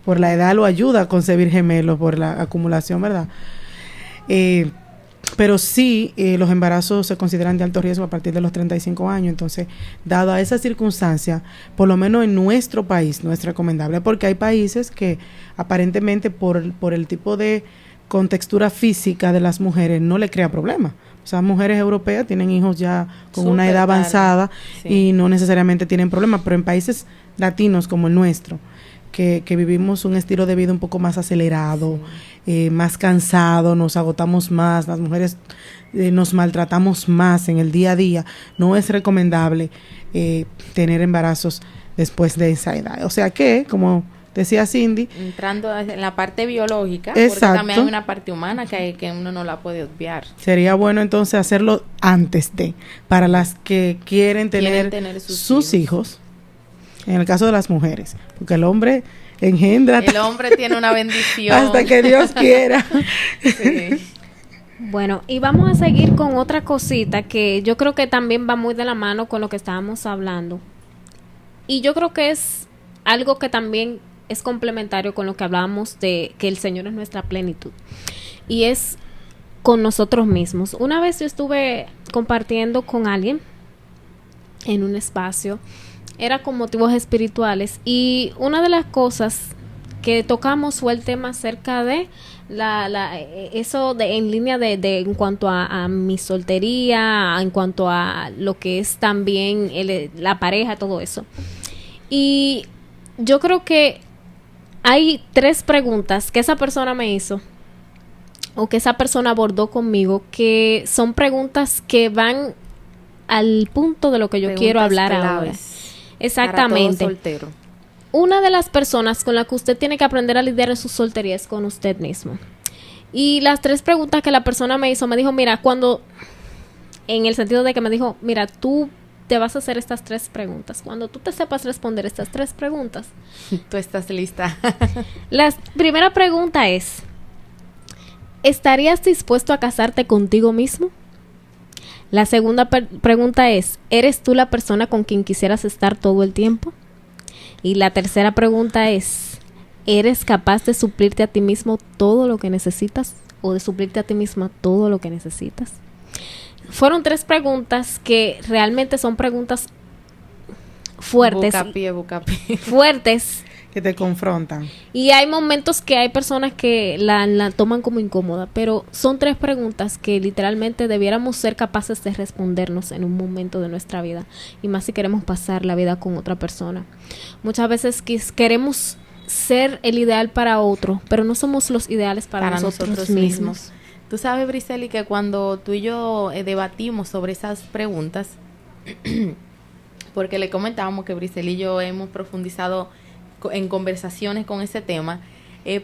C: Por la edad lo ayuda a concebir gemelos, por la acumulación, ¿verdad? Pero sí, los embarazos se consideran de alto riesgo a partir de los 35 años. Entonces, dado a esa circunstancia, por lo menos en nuestro país no es recomendable, porque hay países que aparentemente por el tipo de contextura física de las mujeres no le crea problema. O sea, mujeres europeas tienen hijos ya con
B: Súper
C: una edad avanzada
B: sí.
C: y no necesariamente tienen problemas, pero en países latinos como el nuestro, que vivimos un estilo de vida un poco más acelerado, más cansado, nos agotamos más, las mujeres nos maltratamos más en el día a día, no es recomendable tener embarazos después de esa edad. O sea que, como decía Cindy,
B: entrando en la parte biológica,
C: exacto,
B: porque también hay una parte humana que uno no la puede obviar.
C: Sería bueno entonces hacerlo antes de, para las que quieren tener sus hijos, en el caso de las mujeres, porque el hombre engendra.
B: El hombre tiene una bendición.
C: Hasta que Dios quiera.
B: Sí.
A: Bueno, y vamos a seguir con otra cosita que yo creo que también va muy de la mano con lo que estábamos hablando. Y yo creo que es algo que también es complementario con lo que hablábamos de que el Señor es nuestra plenitud. Y es con nosotros mismos. Una vez yo estuve compartiendo con alguien en un espacio, era con motivos espirituales, y una de las cosas que tocamos fue el tema acerca de eso de en línea de en cuanto a mi soltería, en cuanto a lo que es también la pareja, todo eso. Y yo creo que hay 3 preguntas que esa persona me hizo o que esa persona abordó conmigo, que son preguntas que van al punto de lo que yo quiero hablar ahora. Exactamente.
B: Para todo soltero.
A: Una de las personas con la que usted tiene que aprender a lidiar en su soltería es con usted mismo. Y las 3 preguntas que la persona me hizo, me dijo, mira, en el sentido de que me dijo, mira, tú te vas a hacer estas 3 preguntas. Cuando tú te sepas responder estas 3 preguntas,
B: tú estás lista.
A: La primera pregunta es, ¿estarías dispuesto a casarte contigo mismo? La segunda pregunta es, ¿eres tú la persona con quien quisieras estar todo el tiempo? Y la tercera pregunta es, ¿eres capaz de suplirte a ti mismo todo lo que necesitas? ¿O de suplirte a ti misma todo lo que necesitas? Fueron 3 preguntas que realmente son preguntas fuertes.
B: Bucapié.
A: Fuertes.
C: Que te confrontan.
A: Y hay momentos que hay personas que la toman como incómoda, pero son 3 preguntas que literalmente debiéramos ser capaces de respondernos en un momento de nuestra vida, y más si queremos pasar la vida con otra persona. Muchas veces queremos ser el ideal para otro, pero no somos los ideales para nosotros mismos.
B: Tú sabes, Brisely, que cuando tú y yo debatimos sobre esas preguntas, porque le comentábamos que Brisely y yo hemos profundizado en conversaciones con ese tema,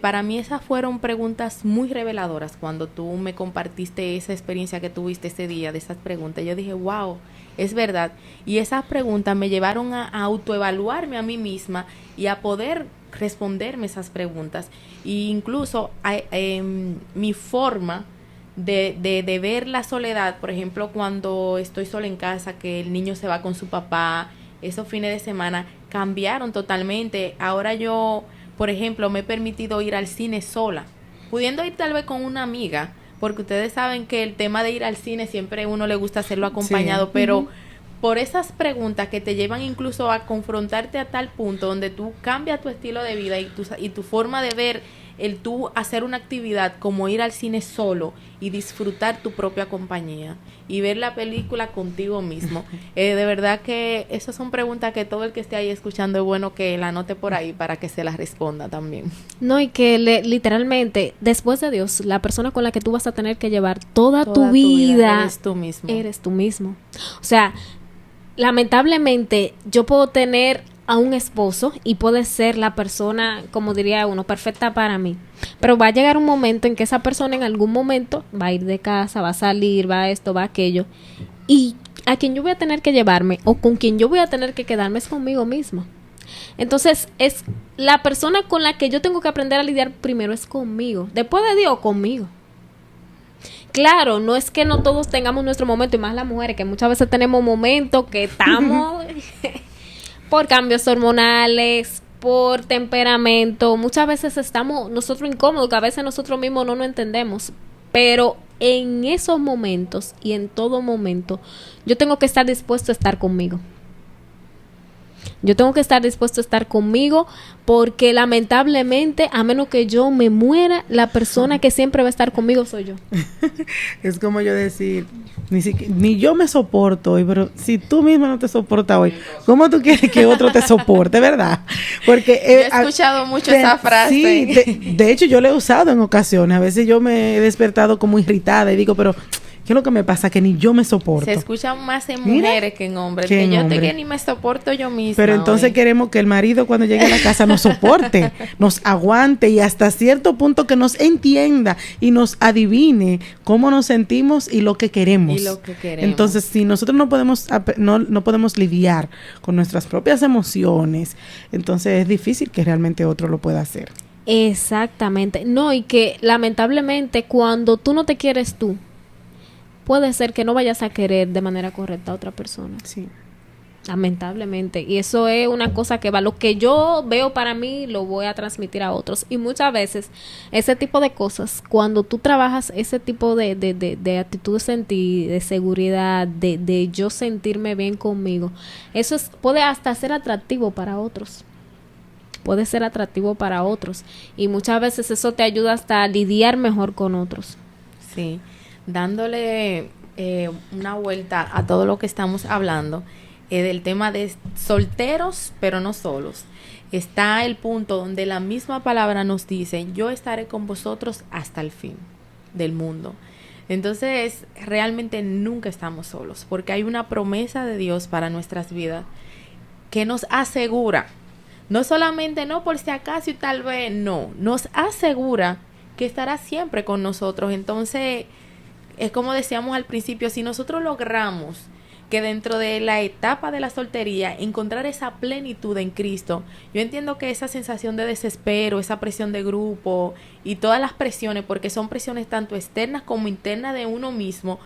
B: para mí esas fueron preguntas muy reveladoras. Cuando tú me compartiste esa experiencia que tuviste ese día de esas preguntas, yo dije, wow, es verdad. Y esas preguntas me llevaron a autoevaluarme a mí misma y a poder responderme esas preguntas. E incluso mi forma de ver la soledad, por ejemplo, cuando estoy sola en casa, que el niño se va con su papá, esos fines de semana cambiaron totalmente. Ahora yo, por ejemplo, me he permitido ir al cine sola, pudiendo ir tal vez con una amiga, porque ustedes saben que el tema de ir al cine siempre a uno le gusta hacerlo acompañado, sí. Pero por esas preguntas que te llevan incluso a confrontarte a tal punto donde tú cambias tu estilo de vida y tu forma de ver el tú hacer una actividad como ir al cine solo y disfrutar tu propia compañía y ver la película contigo mismo. De verdad que esas son preguntas que todo el que esté ahí escuchando es bueno que la anote por ahí para que se las responda también.
A: No, y que literalmente, después de Dios, la persona con la que tú vas a tener que llevar toda tu vida
B: eres tú mismo.
A: Eres tú mismo. O sea, lamentablemente yo puedo tener a un esposo y puede ser la persona, como diría uno, perfecta para mí, pero va a llegar un momento en que esa persona en algún momento va a ir de casa, va a salir, va a esto, va a aquello, y a quien yo voy a tener que llevarme o con quien yo voy a tener que quedarme es conmigo mismo. Entonces es la persona con la que yo tengo que aprender a lidiar primero es conmigo, después de Dios, conmigo. Claro, no es que no todos tengamos nuestro momento, y más las mujeres, que muchas veces tenemos momentos que estamos por cambios hormonales, por temperamento, muchas veces estamos nosotros incómodos, que a veces nosotros mismos no nos entendemos, pero en esos momentos y en todo momento yo tengo que estar dispuesto a estar conmigo. Yo tengo que estar dispuesto a estar conmigo porque lamentablemente, a menos que yo me muera, la persona que siempre va a estar conmigo soy yo.
C: Es como yo decir, ni yo me soporto hoy, pero si tú misma no te soportas hoy, ¿cómo tú quieres que otro te soporte, verdad? Porque
B: yo he escuchado mucho esa frase.
C: Sí, de hecho yo la he usado en ocasiones. A veces yo me he despertado como irritada y digo, pero ¿qué es lo que me pasa? Que ni yo me soporto.
B: Se escucha más en mujeres que en hombres. Que yo estoy que ni me soporto yo misma.
C: Pero entonces queremos que el marido cuando llegue a la casa nos soporte, nos aguante y hasta cierto punto que nos entienda y nos adivine cómo nos sentimos y lo que queremos. Entonces, si nosotros no podemos lidiar con nuestras propias emociones, entonces es difícil que realmente otro lo pueda hacer.
A: Exactamente. No, y que lamentablemente cuando tú no te quieres tú, puede ser que no vayas a querer de manera correcta a otra persona.
C: Sí.
A: Lamentablemente. Y eso es una cosa que va. Lo que yo veo para mí, lo voy a transmitir a otros. Y muchas veces, ese tipo de cosas, cuando tú trabajas ese tipo de actitudes en ti, de seguridad, de yo sentirme bien conmigo, eso puede hasta ser atractivo para otros. Puede ser atractivo para otros. Y muchas veces eso te ayuda hasta a lidiar mejor con otros.
B: Sí. Dándole una vuelta a todo lo que estamos hablando del tema de solteros pero no solos, está el punto donde la misma palabra nos dice: yo estaré con vosotros hasta el fin del mundo. Entonces realmente nunca estamos solos, porque hay una promesa de Dios para nuestras vidas que nos asegura, no solamente no por si acaso y tal vez, no, nos asegura que estará siempre con nosotros. Entonces es como decíamos al principio, si nosotros logramos que dentro de la etapa de la soltería encontrar esa plenitud en Cristo, yo entiendo que esa sensación de desespero, esa presión de grupo y todas las presiones, porque son presiones tanto externas como internas de uno mismo,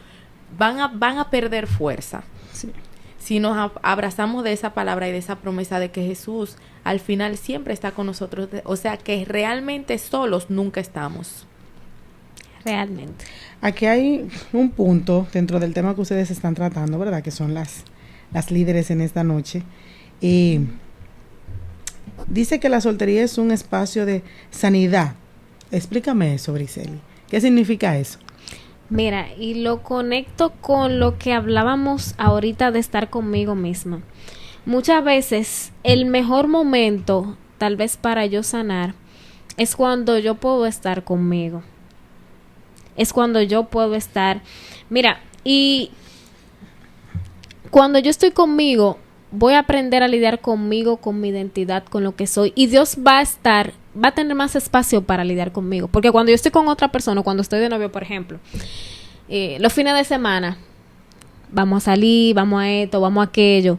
B: van a perder fuerza.
C: Sí.
B: Si nos abrazamos de esa palabra y de esa promesa de que Jesús al final siempre está con nosotros, o sea que realmente solos nunca estamos.
A: Realmente.
C: Aquí hay un punto dentro del tema que ustedes están tratando, ¿verdad? Que son las líderes en esta noche. Dice que la soltería es un espacio de sanidad. Explícame eso, Brisely. ¿Qué significa eso?
A: Mira, y lo conecto con lo que hablábamos ahorita de estar conmigo misma. Muchas veces el mejor momento, tal vez para yo sanar, es cuando yo puedo estar conmigo. Es cuando yo puedo estar. Mira, y cuando yo estoy conmigo, voy a aprender a lidiar conmigo, con mi identidad, con lo que soy. Y Dios va a tener más espacio para lidiar conmigo. Porque cuando yo estoy con otra persona, cuando estoy de novio, por ejemplo, los fines de semana, vamos a salir, vamos a esto, vamos a aquello,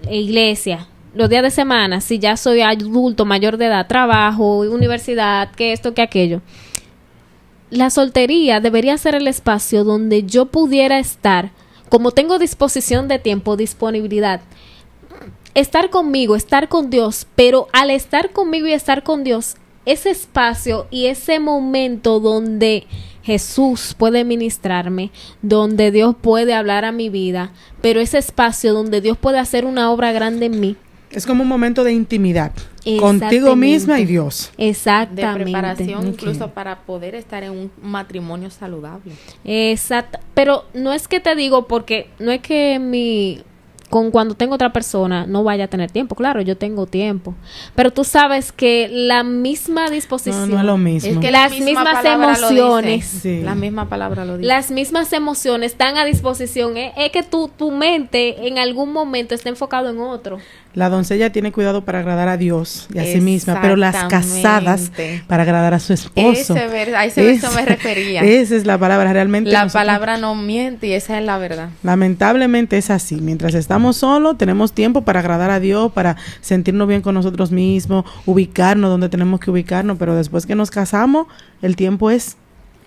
A: iglesia. Los días de semana, si ya soy adulto, mayor de edad, trabajo, universidad, que esto, que aquello. La soltería debería ser el espacio donde yo pudiera estar, como tengo disposición de tiempo, disponibilidad, estar conmigo, estar con Dios, pero al estar conmigo y estar con Dios, ese espacio y ese momento donde Jesús puede ministrarme, donde Dios puede hablar a mi vida, pero ese espacio donde Dios puede hacer una obra grande en mí.
C: Es como un momento de intimidad contigo misma y Dios.
A: Exactamente.
B: De preparación incluso para poder estar en un matrimonio saludable.
A: Exacto. Pero no es que te digo porque no es que cuando tengo otra persona no vaya a tener tiempo. Claro, yo tengo tiempo. Pero tú sabes que la misma disposición.
C: No es lo mismo.
B: Es que
A: las mismas emociones.
B: Sí. La misma palabra lo dice.
A: Las mismas emociones están a disposición. Es que tu mente en algún momento está enfocado en otro.
C: La doncella tiene cuidado para agradar a Dios y a sí misma, pero las casadas para agradar a su esposo.
B: A ese verso me refería.
C: Esa es la palabra, realmente.
B: La palabra no miente y esa es la verdad.
C: Lamentablemente es así. Mientras estamos solos, tenemos tiempo para agradar a Dios, para sentirnos bien con nosotros mismos, ubicarnos donde tenemos que ubicarnos, pero después que nos casamos, el tiempo es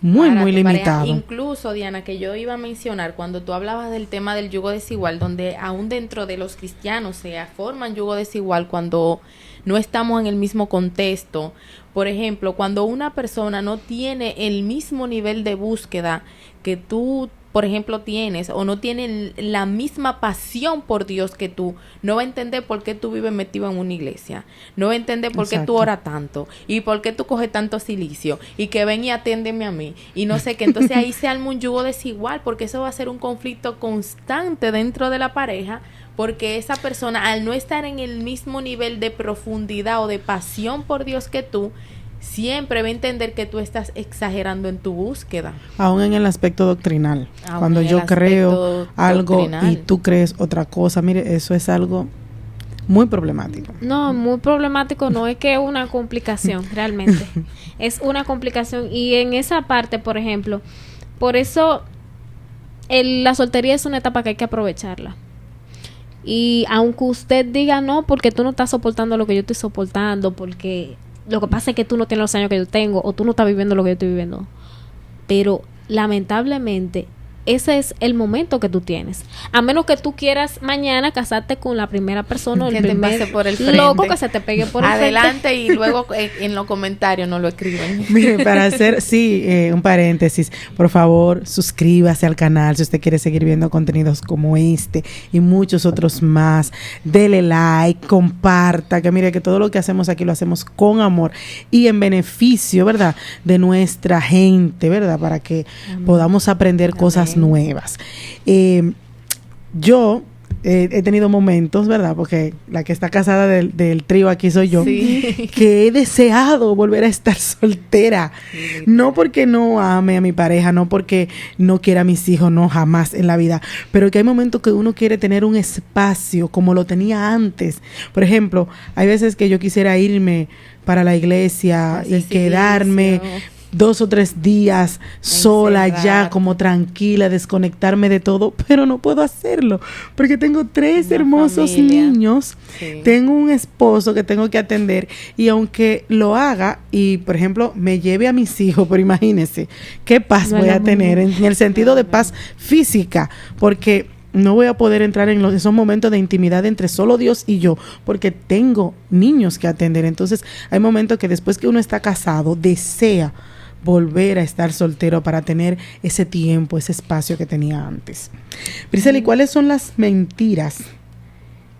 C: muy limitado.
B: Incluso, Diana, que yo iba a mencionar cuando tú hablabas del tema del yugo desigual, donde aún dentro de los cristianos se forman yugo desigual cuando no estamos en el mismo contexto. Por ejemplo, cuando una persona no tiene el mismo nivel de búsqueda que tú por ejemplo, tienes o no tiene la misma pasión por Dios que tú, no va a entender por qué tú vives metido en una iglesia, no va a entender por qué tú oras tanto y por qué tú coges tanto silicio y que ven y atiéndeme a mí y no sé qué. Entonces ahí se arma un yugo desigual, porque eso va a ser un conflicto constante dentro de la pareja, porque esa persona, al no estar en el mismo nivel de profundidad o de pasión por Dios que tú, siempre va a entender que tú estás exagerando en tu búsqueda.
C: Aún en el aspecto doctrinal. Cuando yo creo algo y tú crees otra cosa, mire, eso es algo muy problemático.
A: No, muy problemático no es que es una complicación, realmente. Es una complicación. Y en esa parte, por ejemplo, por eso la soltería es una etapa que hay que aprovecharla. Y aunque usted diga no, porque tú no estás soportando lo que yo estoy soportando, porque lo que pasa es que tú no tienes los años que yo tengo, o tú no estás viviendo lo que yo estoy viviendo. Pero lamentablemente ese es el momento que tú tienes. A menos que tú quieras mañana casarte con la primera persona o el primer
B: por el frente,
A: loco que se te pegue por el frente.
B: Adelante y luego en los comentarios no lo escriben.
C: Mire, para hacer, un paréntesis, por favor, suscríbase al canal si usted quiere seguir viendo contenidos como este y muchos otros más. Dele like, comparta, que mire que todo lo que hacemos aquí lo hacemos con amor y en beneficio, ¿verdad?, de nuestra gente, ¿verdad?, para que podamos aprender cosas nuevas. Yo he tenido momentos, ¿verdad? Porque la que está casada del trío aquí soy yo, sí, que he deseado volver a estar soltera. Sí, no porque no ame a mi pareja, no porque no quiera a mis hijos, no, jamás en la vida. Pero que hay momentos que uno quiere tener un espacio como lo tenía antes. Por ejemplo, hay veces que yo quisiera irme para la iglesia y quedarme 2 o 3 días sola ya, como tranquila, desconectarme de todo, pero no puedo hacerlo porque tengo 3 hermosos niños, tengo un esposo que tengo que atender, y aunque lo haga y, por ejemplo, me lleve a mis hijos, pero imagínense qué paz voy a tener en el sentido de paz física, porque no voy a poder entrar en esos momentos de intimidad entre solo Dios y yo, porque tengo niños que atender. Entonces hay momentos que después que uno está casado desea volver a estar soltero para tener ese tiempo, ese espacio que tenía antes. Priscila, ¿y cuáles son las mentiras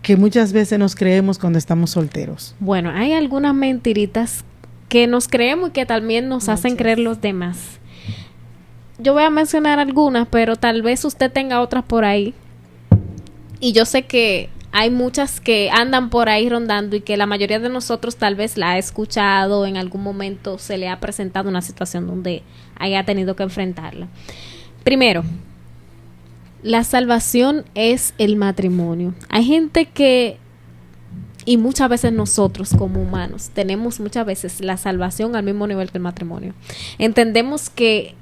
C: que muchas veces nos creemos cuando estamos solteros?
A: Bueno, hay algunas mentiritas que nos creemos y que también nos hacen creer los demás. Yo voy a mencionar algunas, pero tal vez usted tenga otras por ahí. Y yo sé que hay muchas que andan por ahí rondando y que la mayoría de nosotros tal vez la ha escuchado, en algún momento se le ha presentado una situación donde haya tenido que enfrentarla. Primero, la salvación es el matrimonio. Hay gente que, y muchas veces nosotros como humanos, tenemos muchas veces la salvación al mismo nivel que el matrimonio. Entendemos que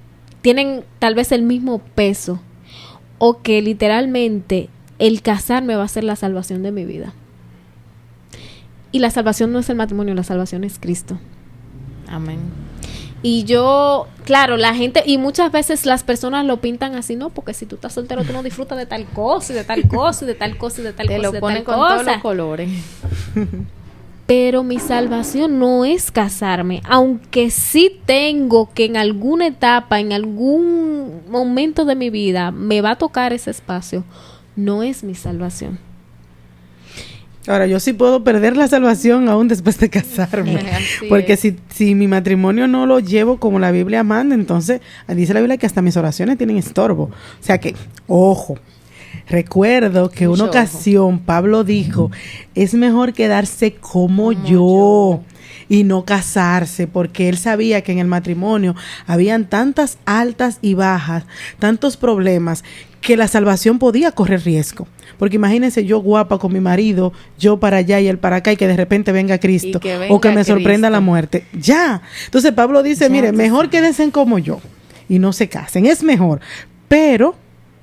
A: tienen tal vez el mismo peso, o que literalmente el casarme va a ser la salvación de mi vida. Y la salvación no es el matrimonio, la salvación es Cristo.
B: Amén.
A: Y yo, claro, la gente, y muchas veces las personas lo pintan así, no, porque si tú estás soltero, tú no disfrutas de tal cosa, y de tal cosa, y de tal cosa, y de tal cosa, y de tal cosa.
B: Te lo ponen con todos los colores.
A: Pero mi salvación no es casarme, aunque sí tengo que en alguna etapa, en algún momento de mi vida, me va a tocar ese espacio. No es mi salvación.
C: Ahora, yo sí puedo perder la salvación aún después de casarme. Porque si mi matrimonio no lo llevo como la Biblia manda, entonces dice la Biblia que hasta mis oraciones tienen estorbo. O sea que, ojo, recuerdo que una ocasión Pablo dijo, es mejor quedarse como yo y no casarse, porque él sabía que en el matrimonio habían tantas altas y bajas, tantos problemas, que la salvación podía correr riesgo. Porque imagínense yo guapa con mi marido, yo para allá y él para acá, y que de repente venga Cristo, o que me sorprenda la muerte. Ya. Entonces Pablo dice, mire, mejor quédense como yo y no se casen. Es mejor. Pero,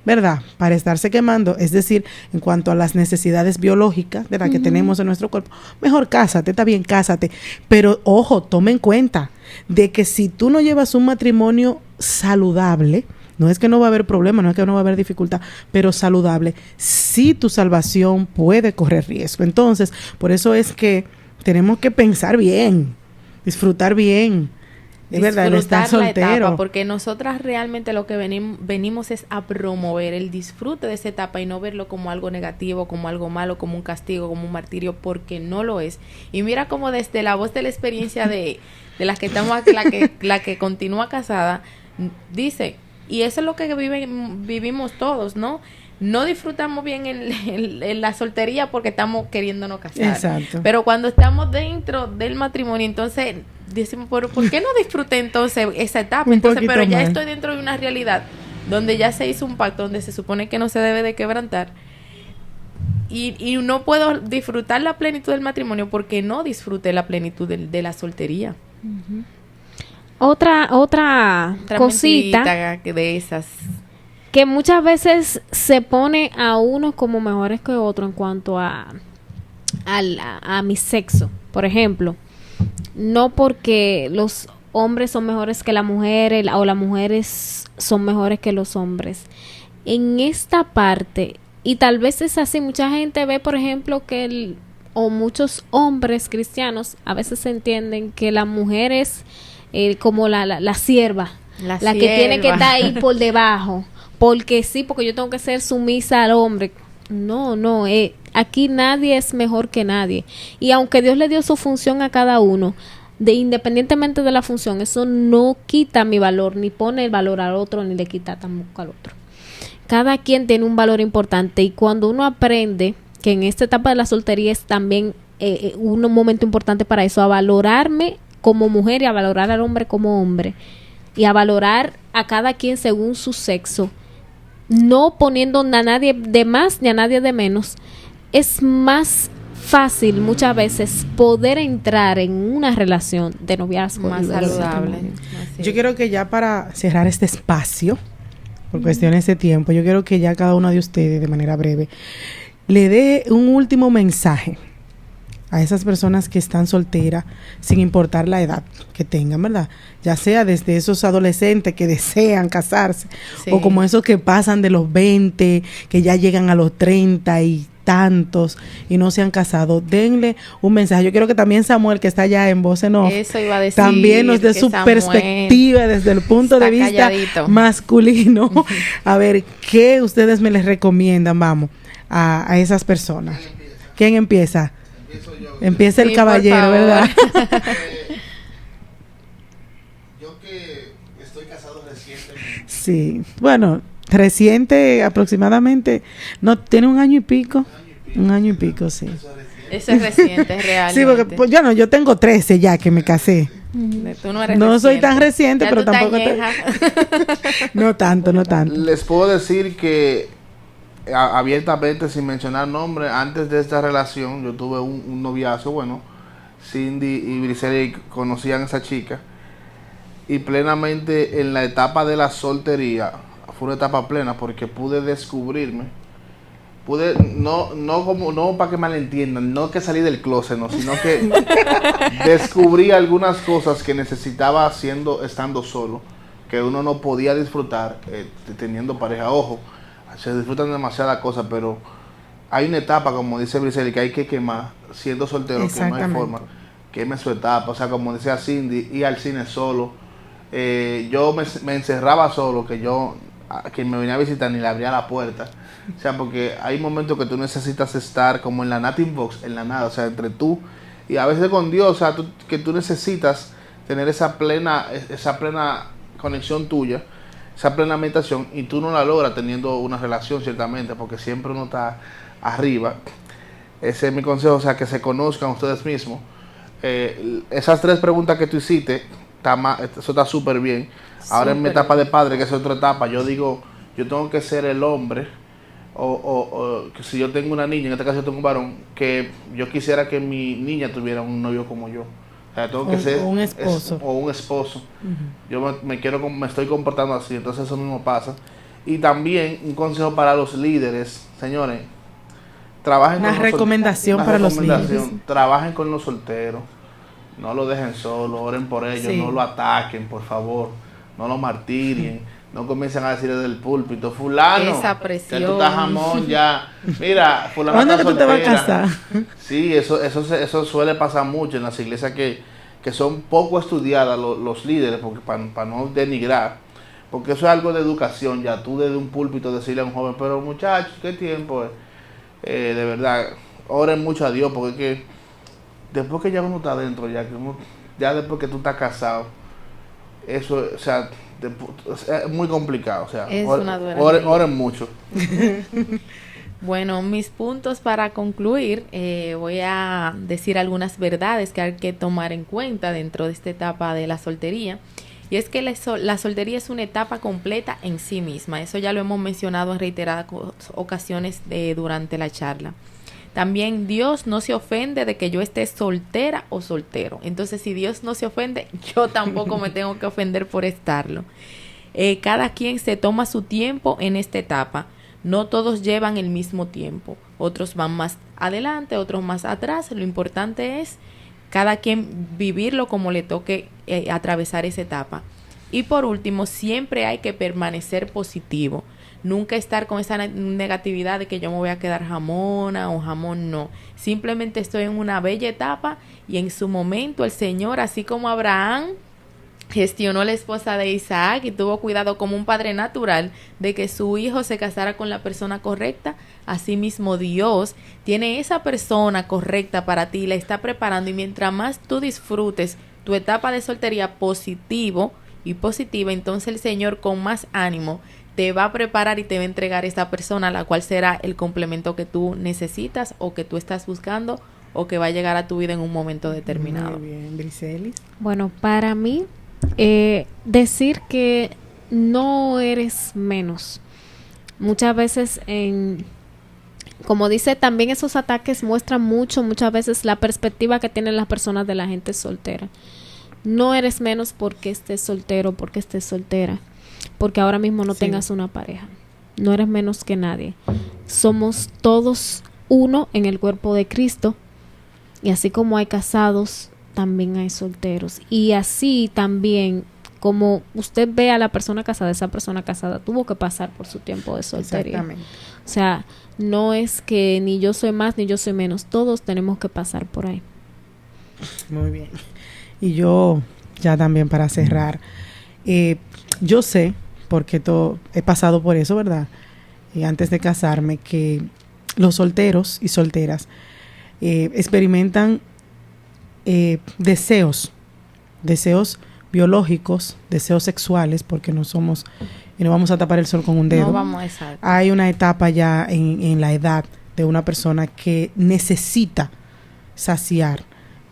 C: ¿verdad?, para estarse quemando, es decir, en cuanto a las necesidades biológicas, ¿verdad?, que tenemos en nuestro cuerpo, mejor cásate, está bien, cásate. Pero, ojo, tome en cuenta de que si tú no llevas un matrimonio saludable, no es que no va a haber problema, no es que no va a haber dificultad, pero saludable, sí tu salvación puede correr riesgo. Entonces, por eso es que tenemos que pensar bien, disfrutar bien Es verdad, no estar
B: disfrutar la
C: soltero.
B: etapa, porque nosotras realmente lo que venimos es a promover el disfrute de esa etapa y no verlo como algo negativo, como algo malo, como un castigo, como un martirio, porque no lo es. Y mira como desde la voz de la experiencia de la que estamos aquí, la que continúa casada, dice, y eso es lo que vivimos todos, ¿no? No disfrutamos bien en la soltería porque estamos queriéndonos casar.
C: Exacto.
B: Pero cuando estamos dentro del matrimonio, entonces decimos, ¿por qué no disfruté entonces esa etapa? Entonces, pero ya
C: más.
B: estoy dentro de una realidad donde ya se hizo un pacto, donde se supone que no se debe de quebrantar. Y no puedo disfrutar la plenitud del matrimonio porque no disfruté la plenitud de la soltería.
A: Otra cosita
B: mentirita de esas.
A: que muchas veces se pone a unos como mejores que otros en cuanto a mi sexo. Por ejemplo, no porque los hombres son mejores que las mujeres o las mujeres son mejores que los hombres. En esta parte, y tal vez es así, mucha gente ve, por ejemplo, que o muchos hombres cristianos a veces entienden que la mujer es como la sierva, la que tiene que estar ahí por debajo. Porque sí, porque yo tengo que ser sumisa al hombre. No, aquí nadie es mejor que nadie. Y aunque Dios le dio su función a cada uno, independientemente de la función, eso no quita mi valor, ni pone el valor al otro, ni le quita tampoco al otro. Cada quien tiene un valor importante. Y cuando uno aprende que en esta etapa de la soltería es también un momento importante para eso, a valorarme como mujer y a valorar al hombre como hombre, y a valorar a cada quien según su sexo, no poniendo a nadie de más ni a nadie de menos, es más fácil muchas veces poder entrar en una relación de noviazgo
B: Más saludable.
C: Yo quiero que ya para cerrar este espacio, por cuestiones de tiempo, yo quiero que ya cada uno de ustedes, de manera breve, le dé un último mensaje a esas personas que están solteras, sin importar la edad que tengan, ¿verdad? Ya sea desde esos adolescentes que desean casarse,
B: Sí.
C: o como esos que pasan de los 20, que ya llegan a los 30 y tantos y no se han casado. Denle un mensaje. Yo quiero que también Samuel, que está allá en Voz en Off,
B: Eso iba a decir,
C: también nos dé
B: que
C: su
B: Samuel
C: perspectiva desde el punto de
B: está
C: vista
B: calladito.
C: masculino. A ver, ¿qué ustedes me les recomiendan, vamos, a esas personas? ¿Quién empieza? Empieza el
B: Sí,
C: caballero,
B: por favor.
C: ¿verdad?
D: Yo que estoy casado recientemente.
C: Sí, bueno, reciente aproximadamente, no, tiene un año y pico, sí.
B: Eso es reciente, realmente.
C: Sí, porque pues, yo tengo 13 ya que me casé.
B: Tú no eres
C: No soy
B: reciente.
C: tan reciente,
B: Ya
C: pero
B: tú estás
C: tampoco
B: añeja.
C: no tanto.
D: Les puedo decir que abiertamente, sin mencionar nombres, antes de esta relación yo tuve un noviazgo, bueno, Cindy y Bricelli conocían a esa chica, y plenamente en la etapa de la soltería fue una etapa plena porque pude descubrirme, no para que malentiendan, no que salí del closet, no, sino que descubrí algunas cosas que necesitaba estando solo, que uno no podía disfrutar teniendo pareja. Ojo, se disfrutan demasiadas cosas, pero hay una etapa, como dice Bricelli, que hay que quemar siendo soltero, que no hay
C: Exactamente.
D: forma. Queme su etapa, o sea, como decía Cindy, ir al cine solo. Yo me encerraba solo, que quien me venía a visitar ni le abría la puerta. O sea, porque hay momentos que tú necesitas estar como en la nothing box, en la nada, o sea, entre tú y a veces con Dios, o sea, que tú necesitas tener esa plena conexión tuya, esa plena meditación, y tú no la logras teniendo una relación, ciertamente, porque siempre uno está arriba. Ese es mi consejo, o sea, que se conozcan ustedes mismos. Esas 3 preguntas que tú hiciste, eso está súper bien. Ahora en mi etapa de padre, que es otra etapa, yo digo, yo tengo que ser el hombre, o que si yo tengo una niña, en este caso yo tengo un varón, que yo quisiera que mi niña tuviera un novio como yo. O sea, tengo que ser
C: Un esposo.
D: o un esposo. Yo me estoy comportando así, entonces eso mismo pasa. Y también un consejo para los líderes, señores, trabajen
C: Una
D: con los
C: recomendación
D: una
C: para los
D: recomendación,
C: líderes.
D: trabajen con los solteros, no lo dejen solo, oren por ellos,
C: Sí.
D: no lo ataquen, por favor, no lo martirien, no comiencen a decir desde el púlpito, fulano,
B: Esa
D: que
B: presión.
D: tú estás jamón ya, mira, fulano
C: ¿Cuándo
D: está
C: que tú te vas a
D: soltera.
C: casar?
D: Sí, eso suele pasar mucho en las iglesias que que son poco estudiadas los líderes, porque para no denigrar, porque eso es algo de educación, ya tú desde un púlpito decirle a un joven, pero muchachos, ¿qué tiempo es? De verdad, oren mucho a Dios, porque es que después que ya uno está adentro, ya después que tú estás casado, eso, o sea, es muy complicado, o sea,
B: Es una duela.
D: oren mucho.
B: Bueno, mis puntos para concluir, voy a decir algunas verdades que hay que tomar en cuenta dentro de esta etapa de la soltería. Y es que la soltería es una etapa completa en sí misma. Eso ya lo hemos mencionado en reiteradas ocasiones durante la charla. También Dios no se ofende de que yo esté soltera o soltero. Entonces, si Dios no se ofende, yo tampoco me tengo que ofender por estarlo. Cada quien se toma su tiempo en esta etapa. No todos llevan el mismo tiempo. Otros van más adelante, otros más atrás. Lo importante es cada quien vivirlo como le toque atravesar esa etapa. Y por último, siempre hay que permanecer positivo. Nunca estar con esa negatividad de que yo me voy a quedar jamona o jamón, no. Simplemente estoy en una bella etapa y en su momento el Señor, así como Abraham gestionó la esposa de Isaac y tuvo cuidado como un padre natural de que su hijo se casara con la persona correcta, asimismo Dios tiene esa persona correcta para ti, la está preparando, y mientras más tú disfrutes tu etapa de soltería positivo y positiva, entonces el Señor con más ánimo te va a preparar y te va a entregar esa persona, la cual será el complemento que tú necesitas o que tú estás buscando o que va a llegar a tu vida en un momento determinado.
C: Muy bien, Briselis.
A: Bueno, para mí, decir que no eres menos. Muchas veces, como dice, también esos ataques muestran muchas veces la perspectiva que tienen las personas de la gente soltera. No eres menos porque estés soltero, porque estés soltera, porque ahora mismo no tengas una pareja. No eres menos que nadie. Somos todos uno en el cuerpo de Cristo, y así como hay casados, también hay solteros. Y así también, como usted ve a la persona casada, esa persona casada tuvo que pasar por su tiempo de soltería.
C: Exactamente.
A: O sea, no es que ni yo soy más ni yo soy menos. Todos tenemos que pasar por ahí.
C: Muy bien. Y yo, ya también para cerrar, yo sé, porque he pasado por eso, ¿verdad? Antes de casarme, que los solteros y solteras experimentan deseos biológicos, deseos sexuales, porque no somos, y no vamos a tapar el sol con un dedo.
B: No vamos a esa.
C: Hay una etapa ya en la edad de una persona que necesita saciar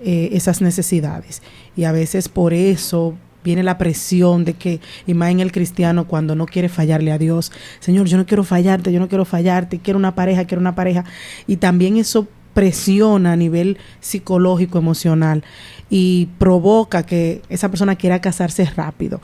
C: esas necesidades, y a veces por eso viene la presión de que, y más en el cristiano, cuando no quiere fallarle a Dios, Señor, yo no quiero fallarte, quiero una pareja, y también eso presiona a nivel psicológico, emocional, y provoca que esa persona quiera casarse rápido.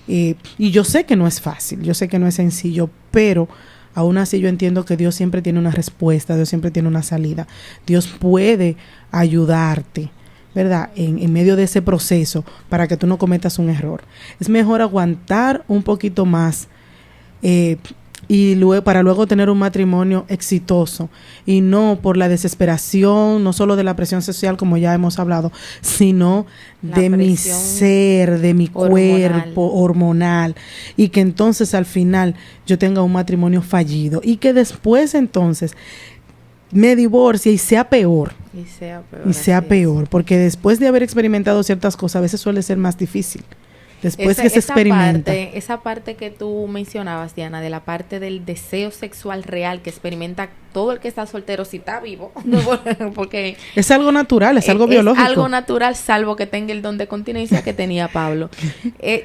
C: Y yo sé que no es fácil, yo sé que no es sencillo, pero aún así yo entiendo que Dios siempre tiene una respuesta, Dios siempre tiene una salida. Dios puede ayudarte, ¿verdad?, en medio de ese proceso, para que tú no cometas un error. Es mejor aguantar un poquito más y luego, para luego tener un matrimonio exitoso, y no por la desesperación, no solo de la presión social, como ya hemos hablado, sino de mi ser, de mi cuerpo hormonal, y que entonces al final yo tenga un matrimonio fallido, y que después entonces me divorcie y sea peor. Y sea peor, porque después de haber experimentado ciertas cosas, a veces suele ser más difícil. Después que se experimenta.
B: Esa parte que tú mencionabas, Diana, de la parte del deseo sexual real que experimenta todo el que está soltero, si está vivo, porque
C: es algo natural, es algo biológico.
B: Es algo natural, salvo que tenga el don de continencia que tenía Pablo.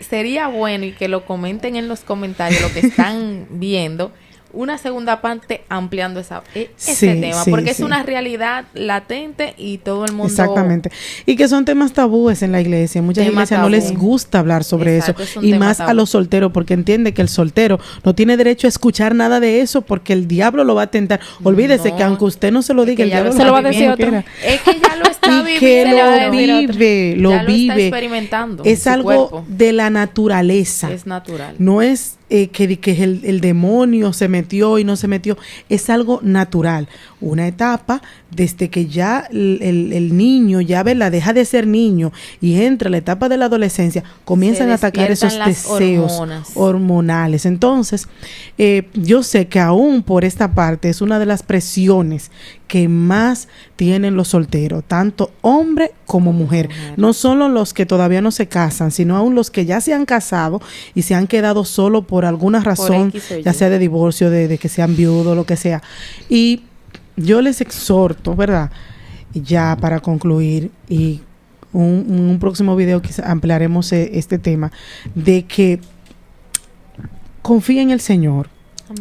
B: Sería bueno, y que lo comenten en los comentarios, lo que están viendo, una segunda parte ampliando ese tema, porque es una realidad latente y todo el mundo...
C: Exactamente. Y que son temas tabúes en la iglesia. Muchas iglesias no les gusta hablar sobre eso. Y más a los solteros, porque entiende que el soltero no tiene derecho a escuchar nada de eso, porque el diablo lo va a tentar. Olvídese que aunque usted no se lo diga, el diablo
A: se lo va a decir otro.
B: Es que ya lo está viviendo.
C: Que lo vive.
B: Está experimentando.
C: Es algo de la naturaleza.
B: Es natural.
C: No es que el demonio se metió metió y no se metió. Es algo natural. Una etapa desde que ya el niño ya deja de ser niño y entra la etapa de la adolescencia, comienzan a atacar esos deseos hormonales. Entonces, yo sé que aún por esta parte es una de las presiones que más tienen los solteros, tanto hombre como mujer. No solo los que todavía no se casan, sino aún los que ya se han casado y se han quedado solo por alguna razón, ya sea de divorcio, de que sean viudos, lo que sea. Y yo les exhorto, ¿verdad? Ya para concluir, y un próximo video quizá ampliaremos este tema, de que confíe en el Señor.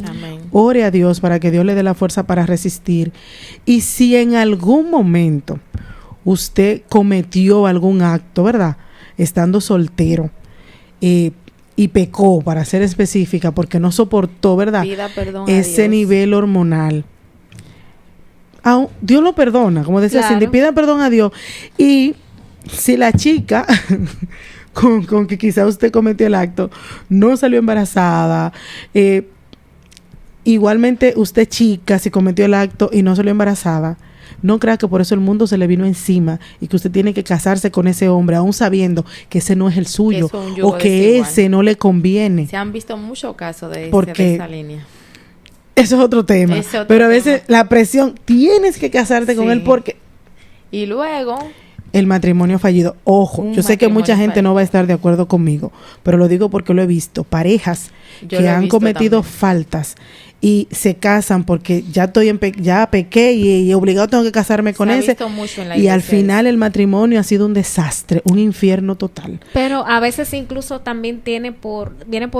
B: Amén.
C: Ore a Dios para que Dios le dé la fuerza para resistir. Y si en algún momento usted cometió algún acto, ¿verdad? Estando soltero, y pecó, para ser específica, porque no soportó, ¿verdad?
B: Pida perdón
C: ese nivel hormonal. Dios lo perdona, como decía Cindy, pida perdón a Dios. Y si la chica con que quizá usted cometió el acto no salió embarazada, igualmente usted chica, si cometió el acto y no salió embarazada, no crea que por eso el mundo se le vino encima y que usted tiene que casarse con ese hombre, aún sabiendo que ese no es el suyo o que ese no le conviene.
B: Se han visto muchos casos de esa línea.
C: Eso es otro tema. Pero a veces la presión, tienes que casarte con él porque...
B: Y luego...
C: El matrimonio fallido. Ojo, yo sé que mucha gente no va a estar de acuerdo conmigo, pero lo digo porque lo he visto. Parejas que han cometido faltas y se casan porque ya pequé y obligado tengo que casarme con ese. Y al final el matrimonio ha sido un desastre, un infierno total.
A: Pero a veces incluso también viene por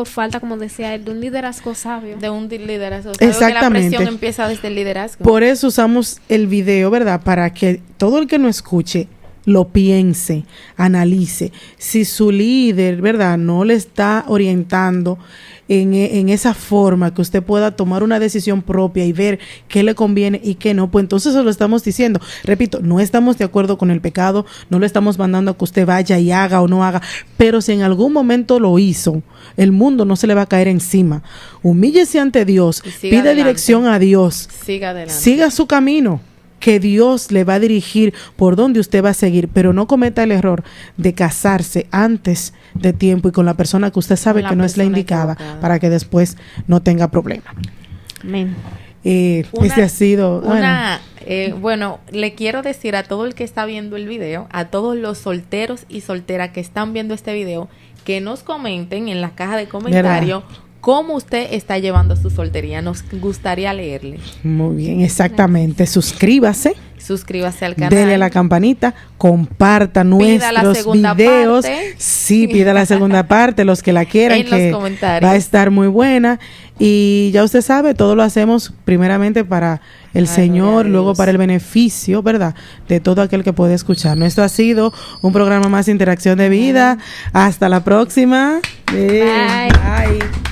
A: falta, como decía él, de un liderazgo sabio.
B: De un liderazgo sabio.
C: Exactamente.
B: Que la presión empieza desde el liderazgo.
C: Por eso usamos el video, ¿verdad? Para que todo el que no escuche lo piense, analice. Si su líder, ¿verdad?, no le está orientando en esa forma que usted pueda tomar una decisión propia y ver qué le conviene y qué no, pues entonces se lo estamos diciendo. Repito, no estamos de acuerdo con el pecado, no le estamos mandando a que usted vaya y haga o no haga, pero si en algún momento lo hizo, el mundo no se le va a caer encima. Humíllese ante Dios, pide adelante. Dirección a Dios,
B: siga adelante,
C: siga su camino, que Dios le va a dirigir por donde usted va a seguir, pero no cometa el error de casarse antes de tiempo y con la persona que usted sabe que no es la indicada, para que después no tenga problema.
A: Amén.
C: Este ha sido...
B: Bueno, le quiero decir a todo el que está viendo el video, a todos los solteros y solteras que están viendo este video, que nos comenten en la caja de comentarios cómo usted está llevando su soltería. Nos gustaría leerle. Muy
C: bien, exactamente. Suscríbase
B: al canal.
C: Dele a la campanita, comparta nuestros videos. Sí, pida la segunda parte, los que la quieran,
B: en
C: que
B: los comentarios.
C: Va a estar muy buena. Y ya usted sabe, todo lo hacemos primeramente para el Señor, luego para el beneficio, ¿verdad?, de todo aquel que puede escucharnos. Esto ha sido un programa más de Interacción de Vida. Hasta la próxima.
A: Bye.
C: Bye.